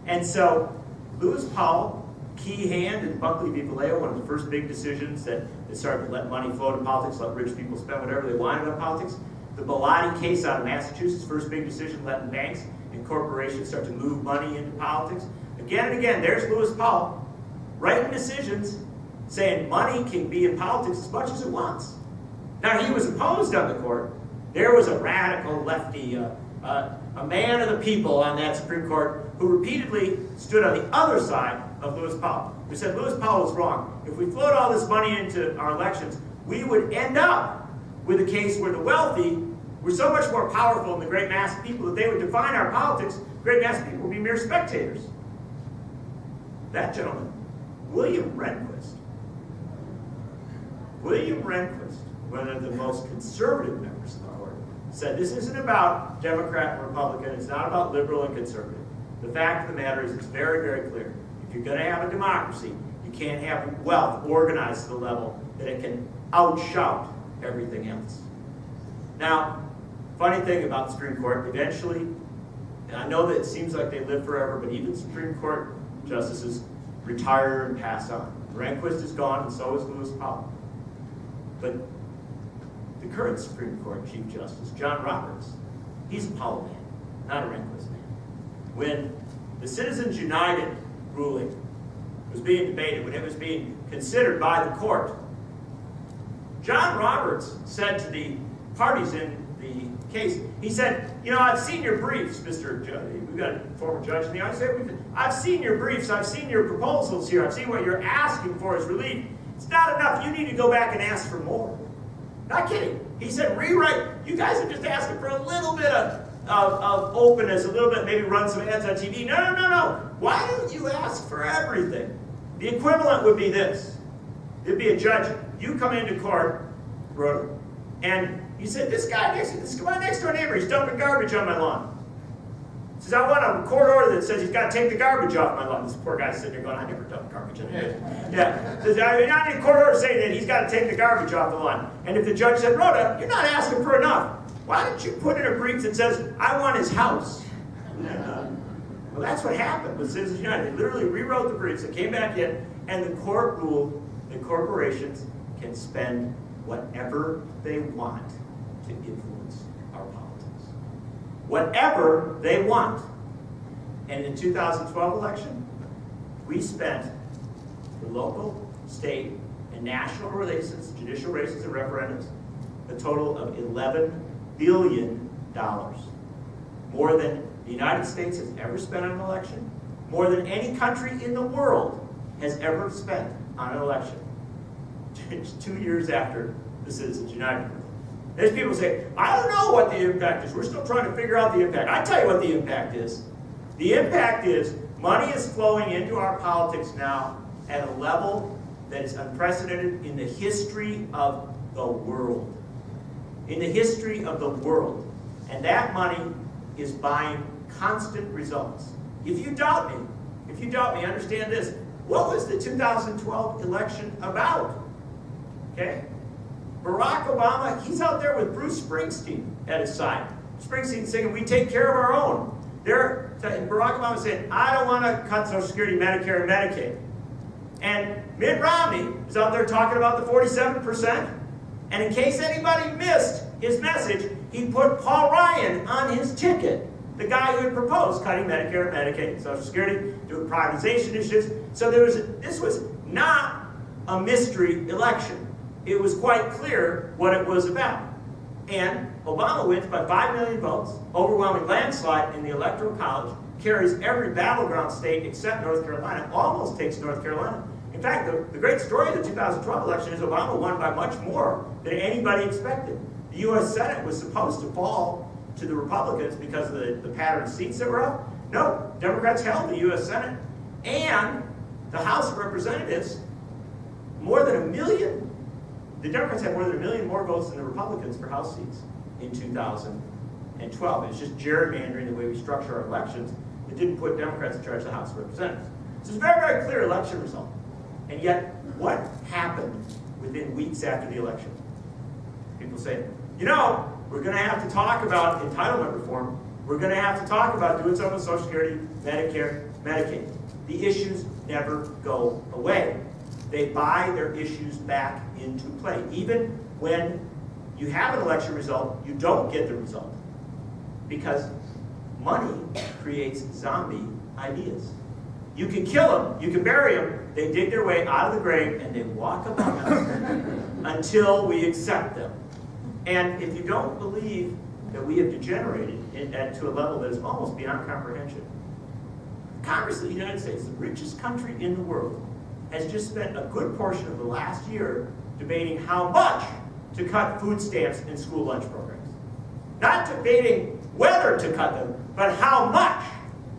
[SPEAKER 2] And so Lewis Powell, key hand in Buckley v. Vallejo, one of the first big decisions that started to let money flow to politics, let rich people spend whatever they wanted on politics. The Bellotti case out of Massachusetts, first big decision, letting banks and corporations start to move money into politics. Again and again, there's Lewis Powell writing decisions saying money can be in politics as much as it wants. Now, he was opposed on the court. There was a radical lefty, a man of the people on that Supreme Court who repeatedly stood on the other side of Lewis Powell, who said Lewis Powell was wrong. If we float all this money into our elections, we would end up with a case where the wealthy were so much more powerful than the great mass of people that they would define our politics. Great mass of people would be mere spectators. That gentleman, William Rehnquist, one of the most conservative members of the court, said this isn't about Democrat and Republican, it's not about liberal and conservative. The fact of the matter is it's very, very clear. If you're going to have a democracy, you can't have wealth organized to the level that it can outshout everything else. Now, funny thing about the Supreme Court, eventually, and I know that it seems like they live forever, but even Supreme Court justices retire and pass on. Rehnquist is gone, and so is Lewis Powell. But the current Supreme Court Chief Justice, John Roberts, he's a Powell man, not a Rehnquist man. When the Citizens United ruling was being debated, when it was being considered by the court, John Roberts said to the parties in the case, he said, you know, I've seen your briefs, Mr. Judge. We've got a former judge in the audience. I've seen your briefs. I've seen your proposals here. I've seen what you're asking for as relief. It's not enough. You need to go back and ask for more. Not kidding. He said, rewrite. You guys are just asking for a little bit of openness, a little bit, maybe run some ads on TV. No. Why don't you ask for everything? The equivalent would be this. It'd be a judge. You come into court, Rhoda, and you said, this guy my next door neighbor, he's dumping garbage on my lawn. He says, I want a court order that says he's got to take the garbage off my lawn. This poor guy's sitting there going, I never dumped garbage on it. Yeah. Says, I need a court order saying that he's got to take the garbage off the lawn. And if the judge said, Rhoda, you're not asking for enough. Why don't you put in a brief that says, I want his house? Well, that's what happened with Citizens United. They literally rewrote the briefs. It came back in, and the court ruled that corporations can spend whatever they want to influence our politics. Whatever they want. And in the 2012 election, we spent for local, state, and national races, judicial races, and referendums, a total of $11 billion. More than the United States has ever spent on an election, more than any country in the world has ever spent on an election. 2 years after the Citizens United. There's people who say, I don't know what the impact is. We're still trying to figure out the impact. I tell you what the impact is. The impact is money is flowing into our politics now at a level that is unprecedented in the history of the world. In the history of the world. And that money is buying constant results. If you doubt me, understand this. What was the 2012 election about? Okay? Barack Obama, he's out there with Bruce Springsteen at his side. Springsteen singing, "We take care of our own." And Barack Obama said, "I don't want to cut Social Security, Medicare, and Medicaid." And Mitt Romney is out there talking about the 47%. And in case anybody missed his message, he put Paul Ryan on his ticket, the guy who had proposed cutting Medicare, Medicaid, Social Security, doing privatization initiatives. So this was not a mystery election. It was quite clear what it was about. And Obama wins by 5 million votes, overwhelming landslide in the Electoral College, carries every battleground state except North Carolina, almost takes North Carolina. In fact, the great story of the 2012 election is Obama won by much more than anybody expected. The U.S. Senate was supposed to fall to the Republicans because of the pattern of seats that were up. No, Democrats held the U.S. Senate. And the House of Representatives, more than 1 million. The Democrats had more than 1 million more votes than the Republicans for House seats in 2012. It's just gerrymandering the way we structure our elections. It didn't put Democrats in charge of the House of Representatives. So it's a very, very clear election result. And yet, what happened within weeks after the election? People say, you know, we're going to have to talk about entitlement reform. We're going to have to talk about doing something with Social Security, Medicare, Medicaid. The issues never go away. They buy their issues back into play. Even when you have an election result, you don't get the result. Because money creates zombie ideas. You can kill them, you can bury them, they dig their way out of the grave and they walk among us until we accept them. And if you don't believe that we have degenerated to a level that is almost beyond comprehension, Congress of the United States, the richest country in the world, has just spent a good portion of the last year debating how much to cut food stamps and school lunch programs. Not debating whether to cut them, but how much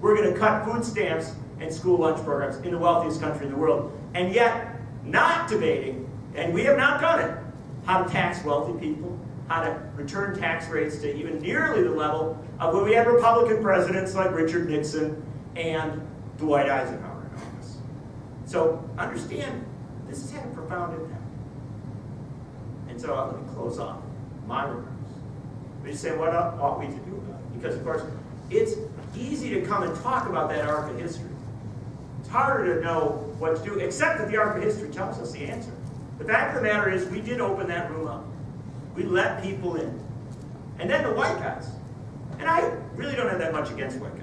[SPEAKER 2] we're going to cut food stamps and school lunch programs in the wealthiest country in the world. And yet, not debating, and we have not done it, how to tax wealthy people, how to return tax rates to even nearly the level of when we had Republican presidents like Richard Nixon and Dwight Eisenhower in office. So understand, this has had a profound impact. And so let me close off my remarks. We just say, what ought we to do about it? Because, of course, it's easy to come and talk about that arc of history. It's harder to know what to do, except that the arc of history tells us the answer. The fact of the matter is, we did open that room up. We let people in. And then the white guys, and I really don't have that much against white guys,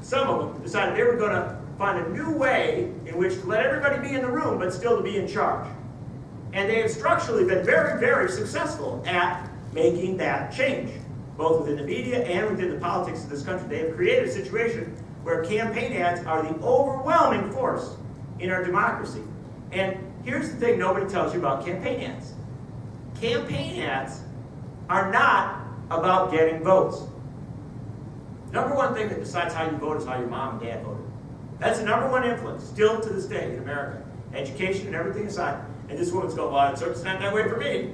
[SPEAKER 2] some of them decided they were going to find a new way in which to let everybody be in the room, but still to be in charge. And they have structurally been very, very successful at making that change, both within the media and within the politics of this country. They have created a situation where campaign ads are the overwhelming force in our democracy. And here's the thing nobody tells you about campaign ads. Campaign ads are not about getting votes. Number one thing that decides how you vote is how your mom and dad voted. That's the number one influence, still to this day in America. Education and everything aside. And this woman's going, well, it's not that way for me.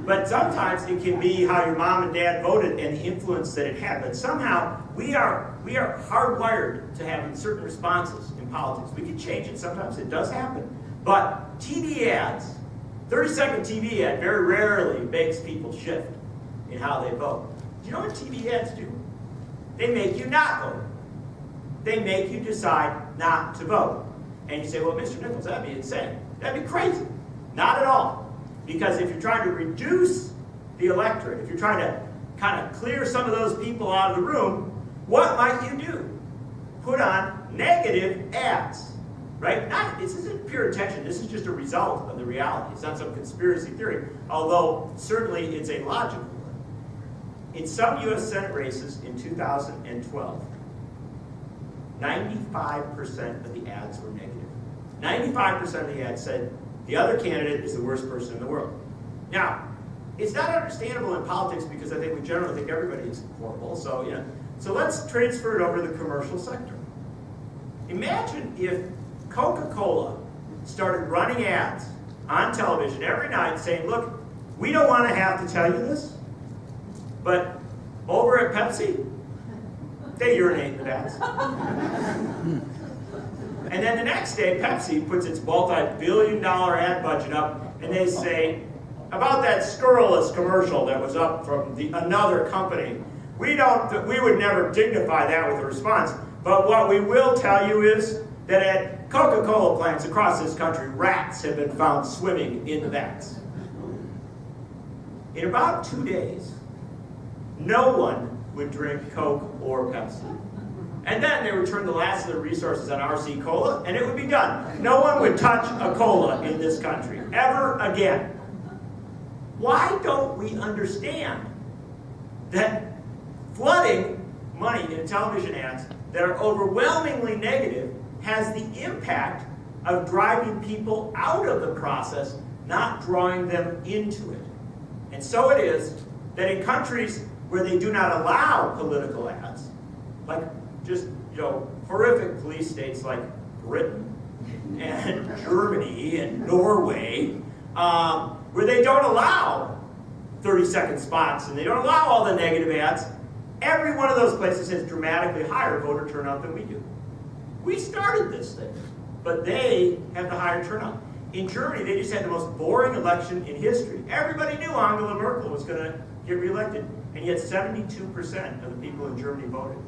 [SPEAKER 2] But sometimes it can be how your mom and dad voted and the influence that it had. But somehow we are hardwired to having certain responses in politics. We can change it. Sometimes it does happen. But TV ads, 30-second TV ad very rarely makes people shift in how they vote. Do you know what TV ads do? They make you not vote. They make you decide not to vote. And you say, well, Mr. Nichols, that'd be insane. That'd be crazy. Not at all. Because if you're trying to reduce the electorate, if you're trying to kind of clear some of those people out of the room, what might you do? Put on negative ads, right? This isn't pure intention. This is just a result of the reality. It's not some conspiracy theory, although certainly it's a logical one. In some U.S. Senate races in 2012, 95% of the ads were negative. 95% of the ads said, the other candidate is the worst person in the world. Now, it's not understandable in politics because I think we generally think everybody is horrible. So, so let's transfer it over to the commercial sector. Imagine if Coca-Cola started running ads on television every night saying, look, we don't want to have to tell you this, but over at Pepsi, they urinate in the baths. And then the next day, Pepsi puts its multi-billion-dollar ad budget up, and they say, about that scurrilous commercial that was up from another company, we would never dignify that with a response, but what we will tell you is that at Coca-Cola plants across this country, rats have been found swimming in the vats. In about 2 days, no one would drink Coke or Pepsi. And then they would turn the last of their resources on RC Cola, and it would be done. No one would touch a cola in this country, ever again. Why don't we understand that flooding money in television ads that are overwhelmingly negative has the impact of driving people out of the process, not drawing them into it? And so it is that in countries where they do not allow political ads, like just, horrific police states like Britain and Germany and Norway, where they don't allow 30-second spots and they don't allow all the negative ads, every one of those places has dramatically higher voter turnout than we do. We started this thing, but they have the higher turnout. In Germany, they just had the most boring election in history. Everybody knew Angela Merkel was going to get reelected, and yet 72% of the people in Germany voted.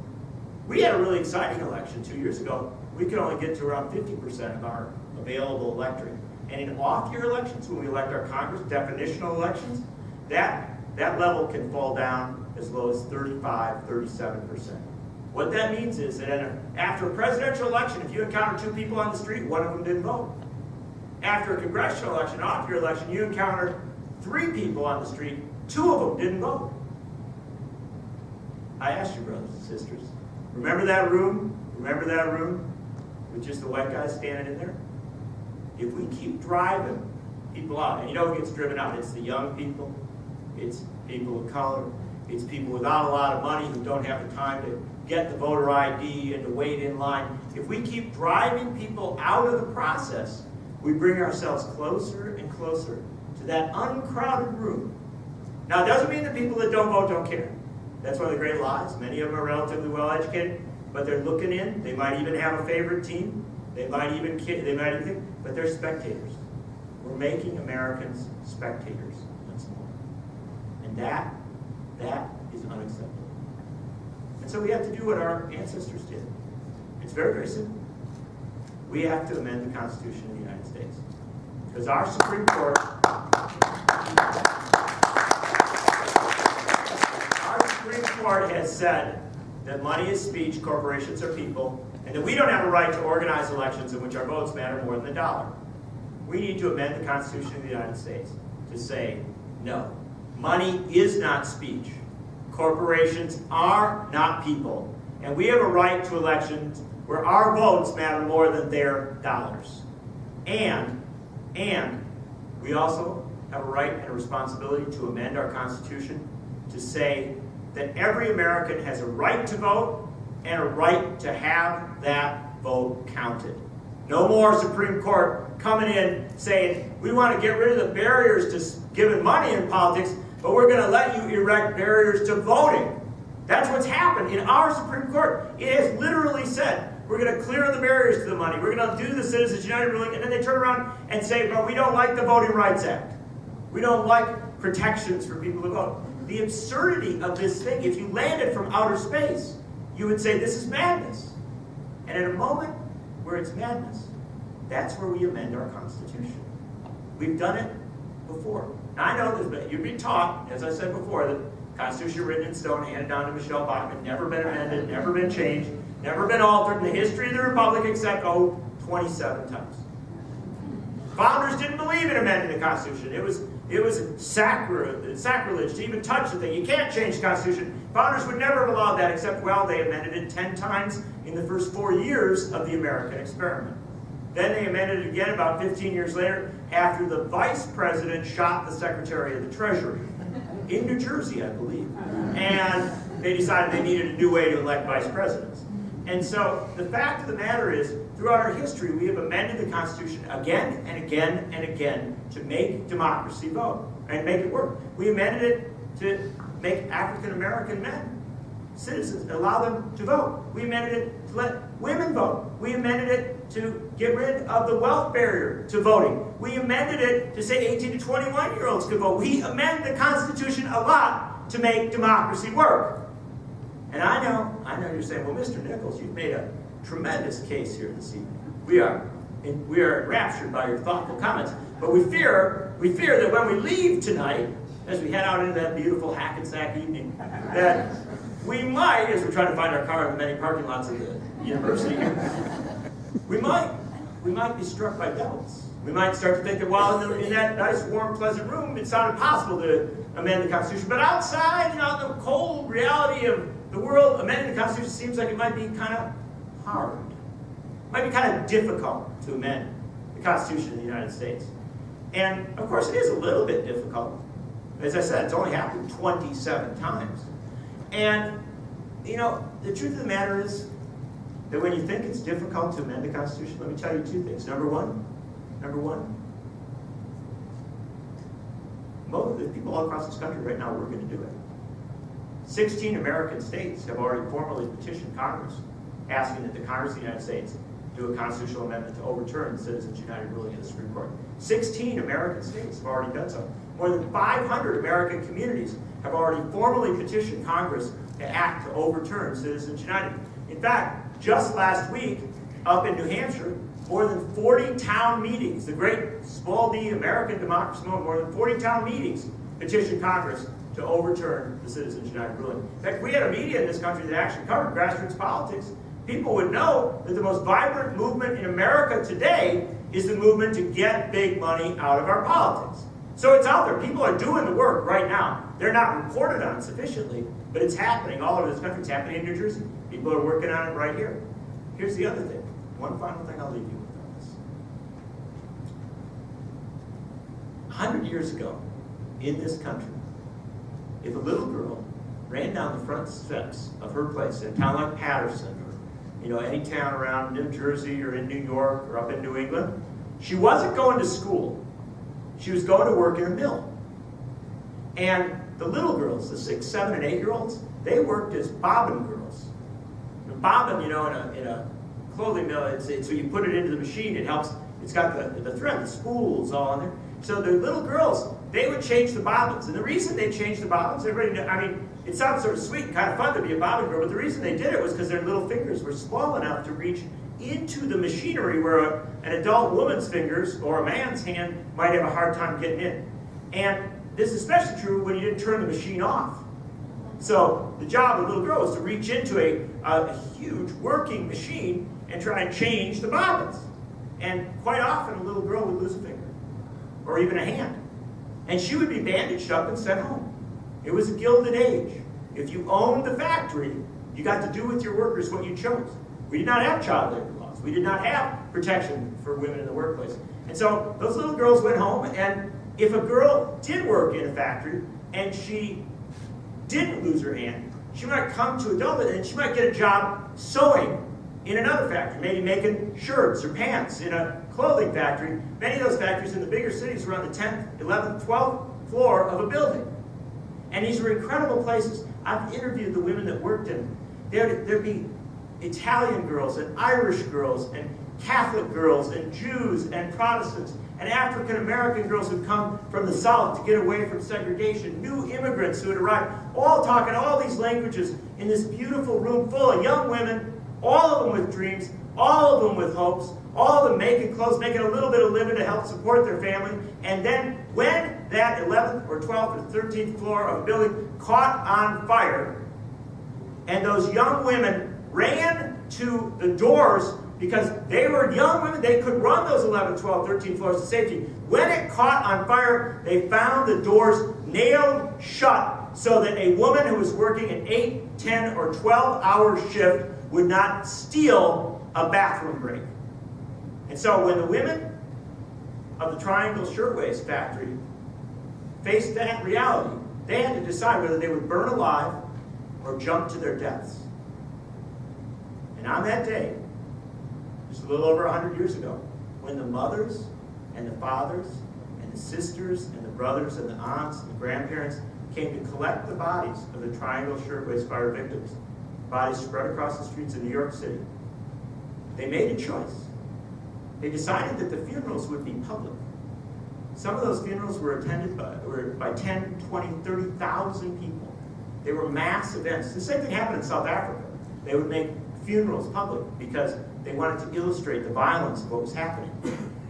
[SPEAKER 2] We had a really exciting election 2 years ago. We could only get to around 50% of our available electorate. And in off-year elections, when we elect our Congress, definitional elections, that level can fall down as low as 35, 37%. What that means is that after a presidential election, if you encounter 2 people on the street, one of them didn't vote. After a congressional election, off-year election, you encounter 3 people on the street, 2 of them didn't vote. I asked you, brothers and sisters, remember that room? Remember that room with just the white guys standing in there? If we keep driving people out, and you know who gets driven out? It's the young people, it's people of color, it's people without a lot of money who don't have the time to get the voter ID and to wait in line. If we keep driving people out of the process, we bring ourselves closer and closer to that uncrowded room. Now, it doesn't mean the people that don't vote don't care. That's one of the great lies. Many of them are relatively well-educated, but they're looking in. They might even have a favorite team. They might even think, but they're spectators. We're making Americans spectators once more. And that is unacceptable. And so we have to do what our ancestors did. It's very, very simple. We have to amend the Constitution of the United States. Because our Supreme Court has said that money is speech, corporations are people, and that we don't have a right to organize elections in which our votes matter more than the dollar. We need to amend the Constitution of the United States to say, no, money is not speech. Corporations are not people. And we have a right to elections where our votes matter more than their dollars. And we also have a right and a responsibility to amend our Constitution to say that every American has a right to vote and a right to have that vote counted. No more Supreme Court coming in saying, we want to get rid of the barriers to giving money in politics, but we're going to let you erect barriers to voting. That's what's happened in our Supreme Court. It has literally said, we're going to clear the barriers to the money. We're going to do the Citizens United ruling, and then they turn around and say, but we don't like the Voting Rights Act. We don't like protections for people to vote. The absurdity of this thing, if you landed from outer space, you would say this is madness. And at a moment where it's madness, that's where we amend our Constitution. We've done it before. Now, I know this, you've been taught, as I said before, that the Constitution written in stone, handed down to Michelle Bachmann, never been amended, never been changed, never been altered in the history of the Republic except, 27 times. Founders didn't believe in amending the Constitution. It was sacrilege to even touch the thing. You can't change the Constitution. Founders would never have allowed that except, they amended it 10 times in the first 4 years of the American experiment. Then they amended it again about 15 years later after the vice president shot the Secretary of the Treasury. in New Jersey, I believe. And they decided they needed a new way to elect vice presidents. And so the fact of the matter is, throughout our history, we have amended the Constitution again and again and again to make democracy vote and make it work. We amended it to make African American men citizens, allow them to vote. We amended it to let women vote. We amended it to get rid of the wealth barrier to voting. We amended it to say 18 to 21-year-olds could vote. We amend the Constitution a lot to make democracy work. And I know you're saying, well, Mr. Nichols, you've made a tremendous case here this evening. We are enraptured by your thoughtful comments. But we fear that when we leave tonight, as we head out into that beautiful Hackensack evening, that we might, as we're trying to find our car in the many parking lots of the university, we might be struck by devils. We might start to think that while in that nice, warm, pleasant room, it sounded possible to amend the Constitution. But outside, the cold reality of the world, amending the Constitution seems like it might be kind of hard. It might be kind of difficult to amend the Constitution of the United States. And, of course, it is a little bit difficult. As I said, it's only happened 27 times. And, the truth of the matter is that when you think it's difficult to amend the Constitution, let me tell you two things. Number one, most of the people all across this country right now are working to do it. 16 American states have already formally petitioned Congress, asking that the Congress of the United States do a constitutional amendment to overturn the Citizens United ruling of the Supreme Court. 16 American states have already done so. More than 500 American communities have already formally petitioned Congress to act to overturn Citizens United. In fact, just last week, up in New Hampshire, more than 40 town meetings, the great small d American democracy moment, more than 40 town meetings petitioned Congress to overturn the Citizens United ruling. In fact, if we had a media in this country that actually covered grassroots politics, people would know that the most vibrant movement in America today is the movement to get big money out of our politics. So it's out there. People are doing the work right now. They're not reported on sufficiently, but it's happening all over this country. It's happening in New Jersey. People are working on it right here. Here's the other thing. One final thing I'll leave you with on this. 100 years ago, in this country, if a little girl ran down the front steps of her place in a town like Patterson, or any town around New Jersey or in New York or up in New England, she wasn't going to school. She was going to work in a mill. And the little girls, the 6, 7, and 8-year-olds, they worked as bobbin girls. And bobbin, in a clothing mill, so you put it into the machine, it helps, it's got the thread, the spools all on there. So the little girls, they would change the bobbins. And the reason they changed the bobbins, everybody knew, it sounds sort of sweet and kind of fun to be a bobbin girl, but the reason they did it was because their little fingers were small enough to reach into the machinery where an adult woman's fingers or a man's hand might have a hard time getting in. And this is especially true when you didn't turn the machine off. So the job of the little girl was to reach into a huge working machine and try and change the bobbins. And quite often a little girl would lose a finger or even a hand. And she would be bandaged up and sent home. It was a gilded age. If you owned the factory, you got to do with your workers what you chose. We did not have child labor laws. We did not have protection for women in the workplace. And so those little girls went home, and if a girl did work in a factory and she didn't lose her hand, she might come to adulthood and she might get a job sewing in another factory, maybe making shirts or pants in a clothing factory. Many of those factories in the bigger cities were on the 10th, 11th, 12th floor of a building. And these were incredible places. I've interviewed the women that worked in them. There'd be Italian girls and Irish girls and Catholic girls and Jews and Protestants and African American girls who'd come from the South to get away from segregation, new immigrants who had arrived, all talking all these languages in this beautiful room full of young women, all of them with dreams, all of them with hopes, all of them making clothes, making a little bit of living to help support their family. And then when that 11th or 12th or 13th floor of a building caught on fire, and those young women ran to the doors because they were young women, they could run those 11, 12, 13 floors to safety. When it caught on fire, they found the doors nailed shut so that a woman who was working an 8, 10, or 12-hour shift would not steal a bathroom break. And so when the women of the Triangle Shirtwaist factory faced that reality, They had to decide whether they would burn alive or jump to their deaths. And on that day, just a little over 100 years ago, when the mothers and the fathers and the sisters and the brothers and the aunts and the grandparents came to collect the bodies of the Triangle Shirtwaist Fire victims, bodies spread across the streets of New York City, they made a choice. They decided that the funerals would be public. Some of those funerals were attended by 10, 20, 30,000 people. They were mass events. The same thing happened in South Africa. They would make funerals public because they wanted to illustrate the violence of what was happening.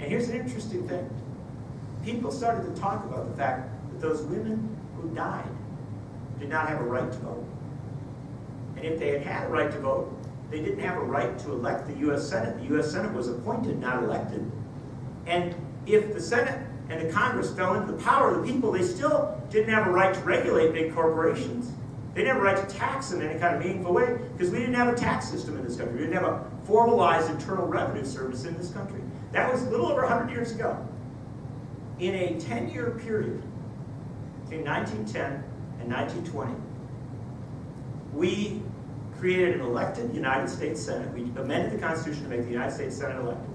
[SPEAKER 2] And here's an interesting thing. People started to talk about the fact that those women who died did not have a right to vote. And if they had had a right to vote, they didn't have a right to elect the U.S. Senate. The U.S. Senate was appointed, not elected. And if the Senate and the Congress fell into the power of the people, they still didn't have a right to regulate big corporations. They didn't have a right to tax them in any kind of meaningful way because we didn't have a tax system in this country. We didn't have a formalized internal revenue service in this country. That was a little over 100 years ago. In a 10-year period, between 1910 and 1920, we created an elected United States Senate. We amended the Constitution to make the United States Senate elected.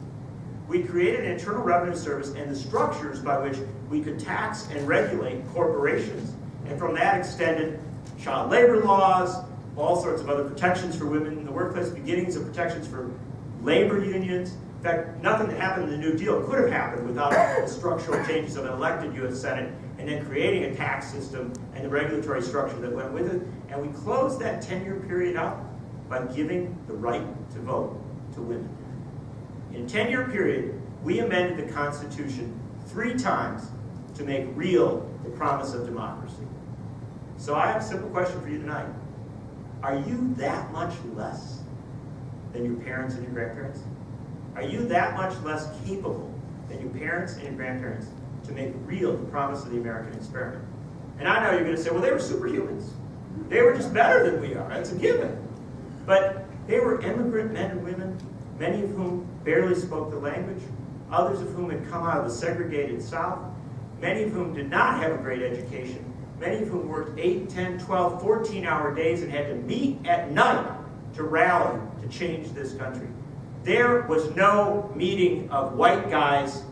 [SPEAKER 2] We created an internal revenue service and the structures by which we could tax and regulate corporations. And from that extended child labor laws, all sorts of other protections for women in the workplace, beginnings of protections for labor unions. In fact, nothing that happened in the New Deal could have happened without the structural changes of an elected U.S. Senate and then creating a tax system and the regulatory structure that went with it. And we closed that 10-year period out by giving the right to vote to women. In a 10-year period, we amended the Constitution 3 times to make real the promise of democracy. So I have a simple question for you tonight. Are you that much less than your parents and your grandparents? Are you that much less capable than your parents and your grandparents to make real the promise of the American experiment? And I know you're going to say, well, they were superhumans. They were just better than we are. That's a given. But they were immigrant men and women, many of whom barely spoke the language, others of whom had come out of the segregated South, many of whom did not have a great education, many of whom worked 8, 10, 12, 14-hour days and had to meet at night to rally to change this country. There was no meeting of white guys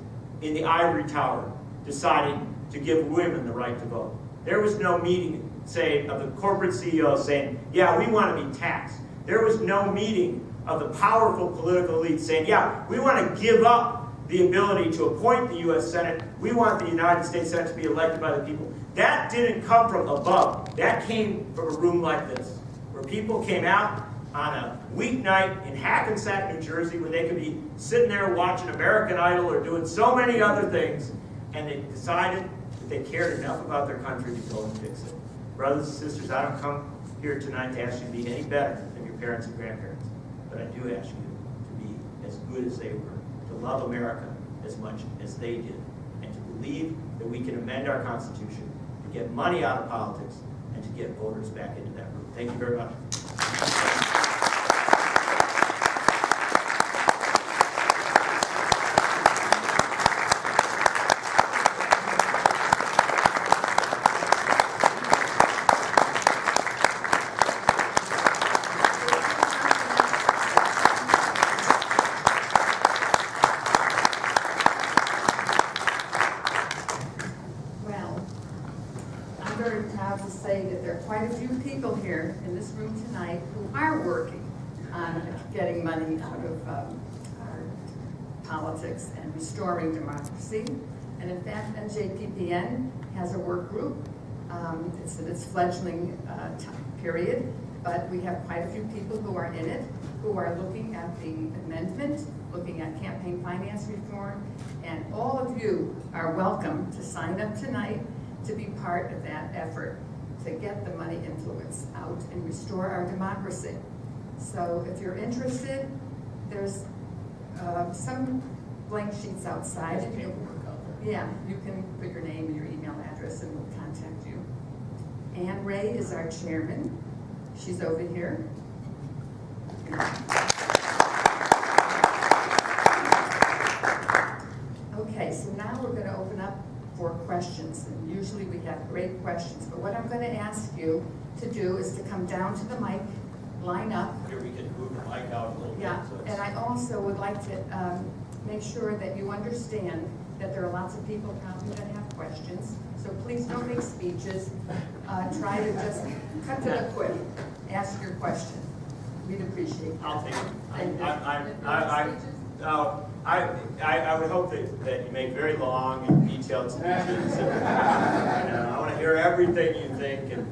[SPEAKER 2] in the ivory tower deciding to give women the right to vote. There was no meeting, say, of the corporate CEOs saying, yeah, we want to be taxed. There was no meeting of the powerful political elites saying, yeah, we want to give up the ability to appoint the U.S. Senate. We want the United States Senate to be elected by the people. That didn't come from above. That came from a room like this, where people came out on a weeknight in Hackensack, New Jersey, when they could be sitting there watching American Idol or doing so many other things, and they decided that they cared enough about their country to go and fix it. Brothers and sisters, I don't come here tonight to ask you to be any better than your parents and grandparents, but I do ask you to be as good as they were, to love America as much as they did, and to believe that we can amend our Constitution to get money out of politics and to get voters back into that room. Thank you very much.
[SPEAKER 1] Quite a few people here in this room tonight who are working on getting money out of our politics and restoring democracy. And in fact, NJPPN has a work group. It's in its fledgling period, but we have quite a few people who are in it, who are looking at the amendment, looking at campaign finance reform, and all of you are welcome to sign up tonight to be part of that effort to get the money influence out and restore our democracy. So if you're interested, there's some blank sheets outside.
[SPEAKER 3] There's paperwork out there.
[SPEAKER 1] Yeah, you can put your name and your email address and we'll contact you. Ann Ray is our chairman. She's over here. Okay, so now we're going to open up for questions. And usually we have great questions. But what I'm going to ask you to do is to come down to the mic, line up.
[SPEAKER 3] Here we can move the mic out a little bit.
[SPEAKER 1] Yeah,
[SPEAKER 3] So it's-
[SPEAKER 1] and I also would like to make sure that you understand that there are lots of people probably that have questions. So please don't make speeches. Try to just cut to the quick. Ask your question. We'd appreciate that.
[SPEAKER 2] I'll take it.
[SPEAKER 1] Thank you.
[SPEAKER 2] I would hope that you make very long and detailed speeches. And, I want to hear everything you think, and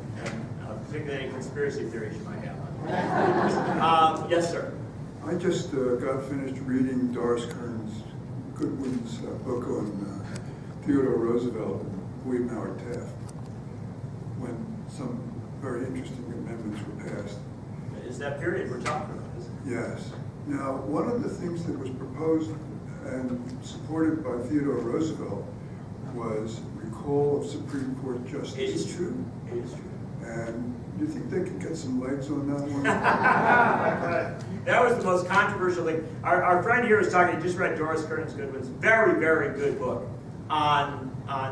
[SPEAKER 2] particularly any conspiracy theories you might have. Yes, sir.
[SPEAKER 4] I just got finished reading Doris Kearns Goodwin's book on Theodore Roosevelt and William Howard Taft, when some very interesting amendments were passed.
[SPEAKER 2] Is that period we're talking about, isn't it?
[SPEAKER 4] Yes. Now, one of the things that was proposed and supported by Theodore Roosevelt was recall of Supreme Court justices.
[SPEAKER 2] It is true. It is true.
[SPEAKER 4] And do you think they could get some legs on that one?
[SPEAKER 2] That was the most controversial thing. Our friend here was talking, he just read Doris Kearns Goodwin's very, very good book on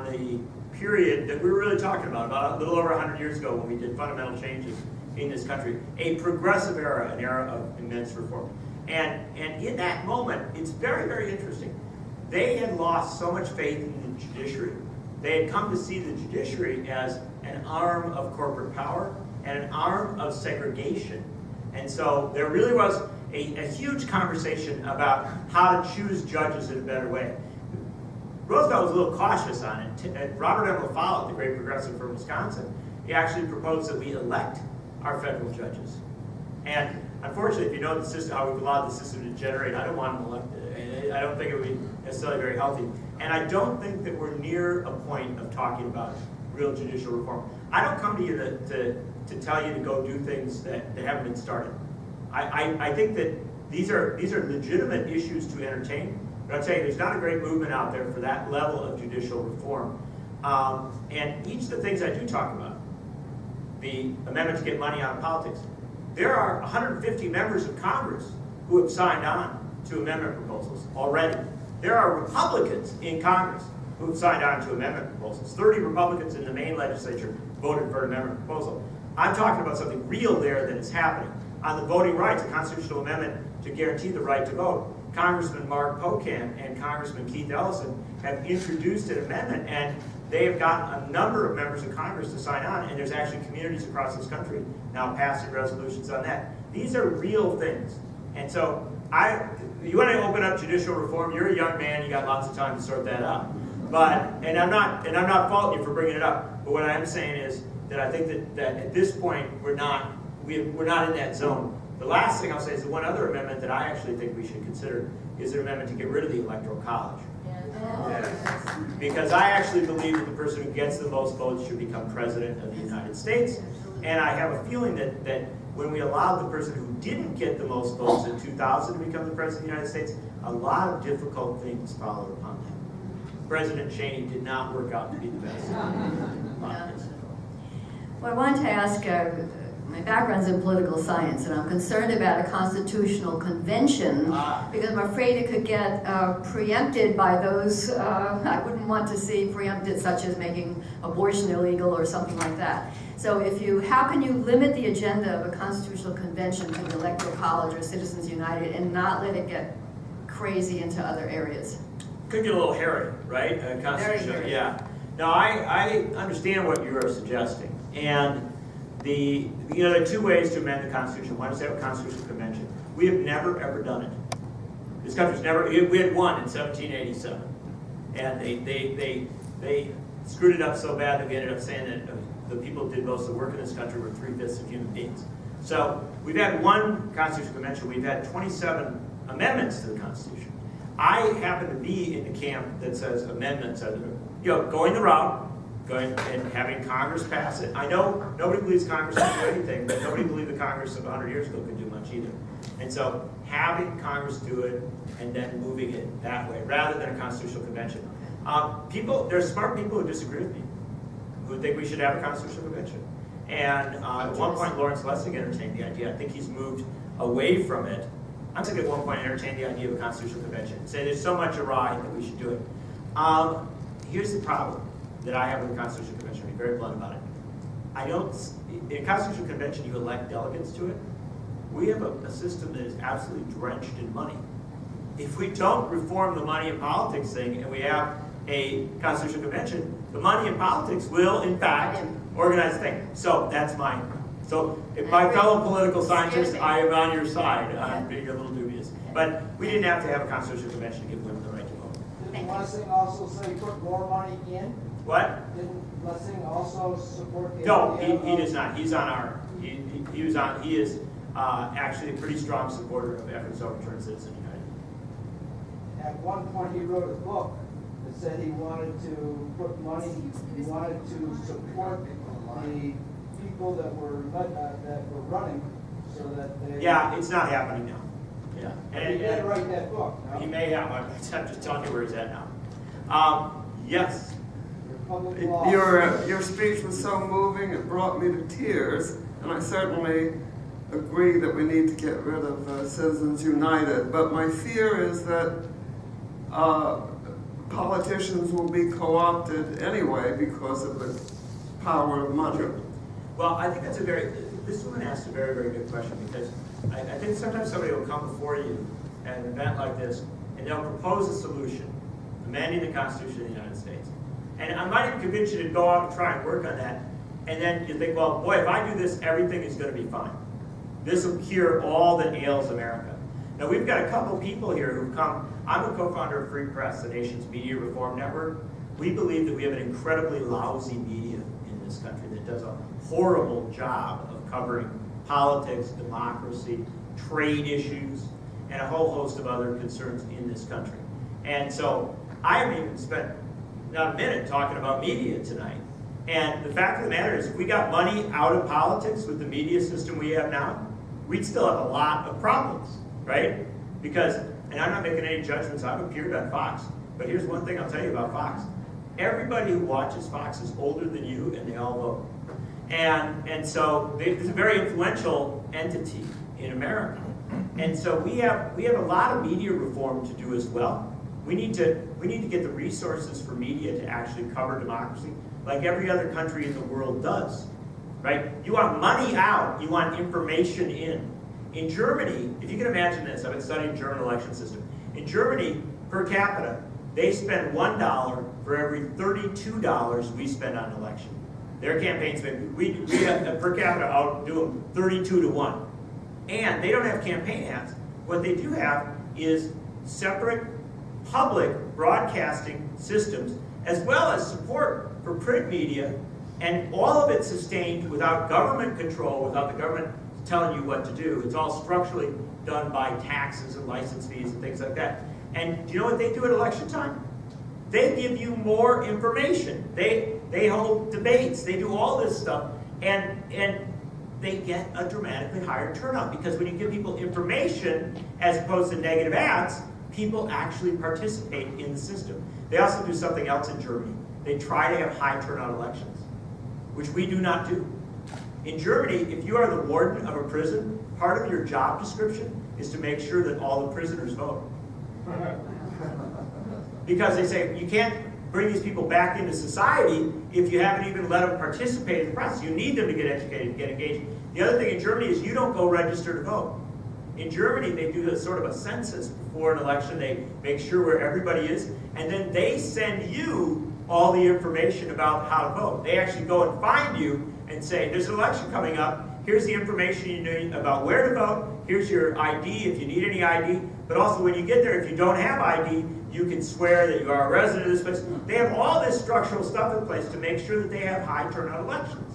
[SPEAKER 2] the period that we were really talking about a little over 100 years ago when we did fundamental changes in this country. A progressive era, an era of immense reform. And in that moment, it's very, very interesting. They had lost so much faith in the judiciary. They had come to see the judiciary as an arm of corporate power and an arm of segregation. And so there really was a huge conversation about how to choose judges in a better way. Roosevelt was a little cautious on it. Robert M. LaFollette, the great progressive from Wisconsin, he actually proposed that we elect our federal judges. And unfortunately, if you know the system, how we've allowed the system to generate, I don't want them elected. I don't think it would be necessarily very healthy. And I don't think that we're near a point of talking about real judicial reform. I don't come to you to tell you to go do things that haven't been started. I think that these are legitimate issues to entertain, but I'm saying there's not a great movement out there for that level of judicial reform. And each of the things I do talk about, the amendment to get money out of politics, there are 150 members of Congress who have signed on to amendment proposals already. There are Republicans in Congress who have signed on to amendment proposals. 30 Republicans in the Maine legislature voted for an amendment proposal. I'm talking about something real there that is happening. On the voting rights, a constitutional amendment to guarantee the right to vote, Congressman Mark Pocan and Congressman Keith Ellison have introduced an amendment, and they have gotten a number of members of Congress to sign on, and there's actually communities across this country now passing resolutions on that. These are real things. And so you want to open up judicial reform, you're a young man, you got lots of time to sort that out. And I'm not faulting you for bringing it up, but what I am saying is that I think that at this point we're not in that zone. The last thing I'll say is the one other amendment that I actually think we should consider is an amendment to get rid of the Electoral College.
[SPEAKER 1] Yes.
[SPEAKER 2] Because I actually believe that the person who gets the most votes should become president of the United States. And I have a feeling that when we allowed the person who didn't get the most votes in 2000 to become the president of the United States, a lot of difficult things followed upon that. President Cheney did not work out to be the best.
[SPEAKER 5] Well, I wanted to ask, my background's in political science, and I'm concerned about a constitutional convention because I'm afraid it could get preempted by those I wouldn't want to see preempted, such as making abortion illegal or something like that. So how can you limit the agenda of a constitutional convention to the Electoral College or Citizens United and not let it get crazy into other areas?
[SPEAKER 2] Could get a little hairy, right? Constitutional,
[SPEAKER 5] Very hairy.
[SPEAKER 2] yeah. Now, I understand what you are suggesting, and there are two ways to amend the Constitution. One is to have a constitutional convention. We have never ever done it. This country's never. We had one in 1787, and they screwed it up so bad that we ended up saying that the people who did most of the work in this country were 3/5 of human beings. So we've had one constitutional convention. We've had 27 amendments to the Constitution. I happen to be in the camp that says amendments are going the route. Going and having Congress pass it. I know nobody believes Congress can do anything, but nobody believed the Congress of 100 years ago could do much either. And so having Congress do it and then moving it that way, rather than a constitutional convention. There's smart people who disagree with me, who think we should have a constitutional convention. And at one point, Lawrence Lessig entertained the idea. I think he's moved away from it. I think at one point entertained the idea of a constitutional convention. Say there's so much awry that we should do it. Here's the problem. that I have with the Constitutional Convention, to be very blunt about it. In a Constitutional Convention, you elect delegates to it. We have a system that is absolutely drenched in money. If we don't reform the money in politics thing and we have a Constitutional Convention, the money in politics will, in fact, organize the thing. So that's mine. So if my fellow political scientists, I am on your side. I'm being a little dubious. But we didn't have to have a Constitutional Convention to give women the right to vote.
[SPEAKER 6] Didn't Lessing also say put more money in?
[SPEAKER 2] What?
[SPEAKER 6] Didn't Lessing also support the
[SPEAKER 2] No,
[SPEAKER 6] idea
[SPEAKER 2] he
[SPEAKER 6] of-
[SPEAKER 2] does not. He's on our, he is actually a pretty strong supporter of efforts to overturn Citizens United.
[SPEAKER 6] At one point, he wrote a book that said he wanted to put money, he wanted to support the people that were running, so that they.
[SPEAKER 2] Yeah, it's not happening now. Yeah.
[SPEAKER 6] But he did write that book, no?
[SPEAKER 2] He may have. I'm just telling you where he's at now. Yes.
[SPEAKER 6] Public law.
[SPEAKER 7] Your speech was so moving, it brought me to tears, and I certainly agree that we need to get rid of Citizens United, but my fear is that politicians will be co-opted anyway because of the power of money.
[SPEAKER 2] Well, I think that's this woman asked a very, very good question, because I think sometimes somebody will come before you at an event like this, and they'll propose a solution, amending the Constitution of the United States. And I might even convince you to go out and try and work on that, and then you think, well, boy, if I do this, everything is going to be fine. This will cure all that ails America. Now, we've got a couple people here who've come. I'm a co-founder of Free Press, the nation's media reform network. We believe that we have an incredibly lousy media in this country that does a horrible job of covering politics, democracy, trade issues, and a whole host of other concerns in this country. And so I haven't even spent not a minute talking about media tonight. And the fact of the matter is, if we got money out of politics with the media system we have now, we'd still have a lot of problems, right? Because, and I'm not making any judgments, I've appeared on Fox, but here's one thing I'll tell you about Fox. Everybody who watches Fox is older than you, and they all vote. And so it's a very influential entity in America. And so we have a lot of media reform to do as well. We need to get the resources for media to actually cover democracy like every other country in the world does, right? You want money out, you want information in. In Germany, if you can imagine this, I've been studying German election system. In Germany, per capita, they spend $1 for every $32 we spend on an election. Their campaigns, we have per capita outdo them 32 to 1. And they don't have campaign ads. What they do have is separate public broadcasting systems, as well as support for print media, and all of it sustained without government control, without the government telling you what to do. It's all structurally done by taxes and license fees and things like that. And do you know what they do at election time? They give you more information. They hold debates. They do all this stuff, and they get a dramatically higher turnout, because when you give people information as opposed to negative ads, people actually participate in the system. They also do something else in Germany. They try to have high turnout elections, which we do not do. In Germany, if you are the warden of a prison, part of your job description is to make sure that all the prisoners vote. Because they say, you can't bring these people back into society if you haven't even let them participate in the process. You need them to get educated, get engaged. The other thing in Germany is you don't go register to vote. In Germany, they do a sort of a census before an election. They make sure where everybody is, and then they send you all the information about how to vote. They actually go and find you and say, there's an election coming up. Here's the information you need about where to vote. Here's your ID if you need any ID. But also when you get there, if you don't have ID, you can swear that you are a resident of this place. They have all this structural stuff in place to make sure that they have high turnout elections.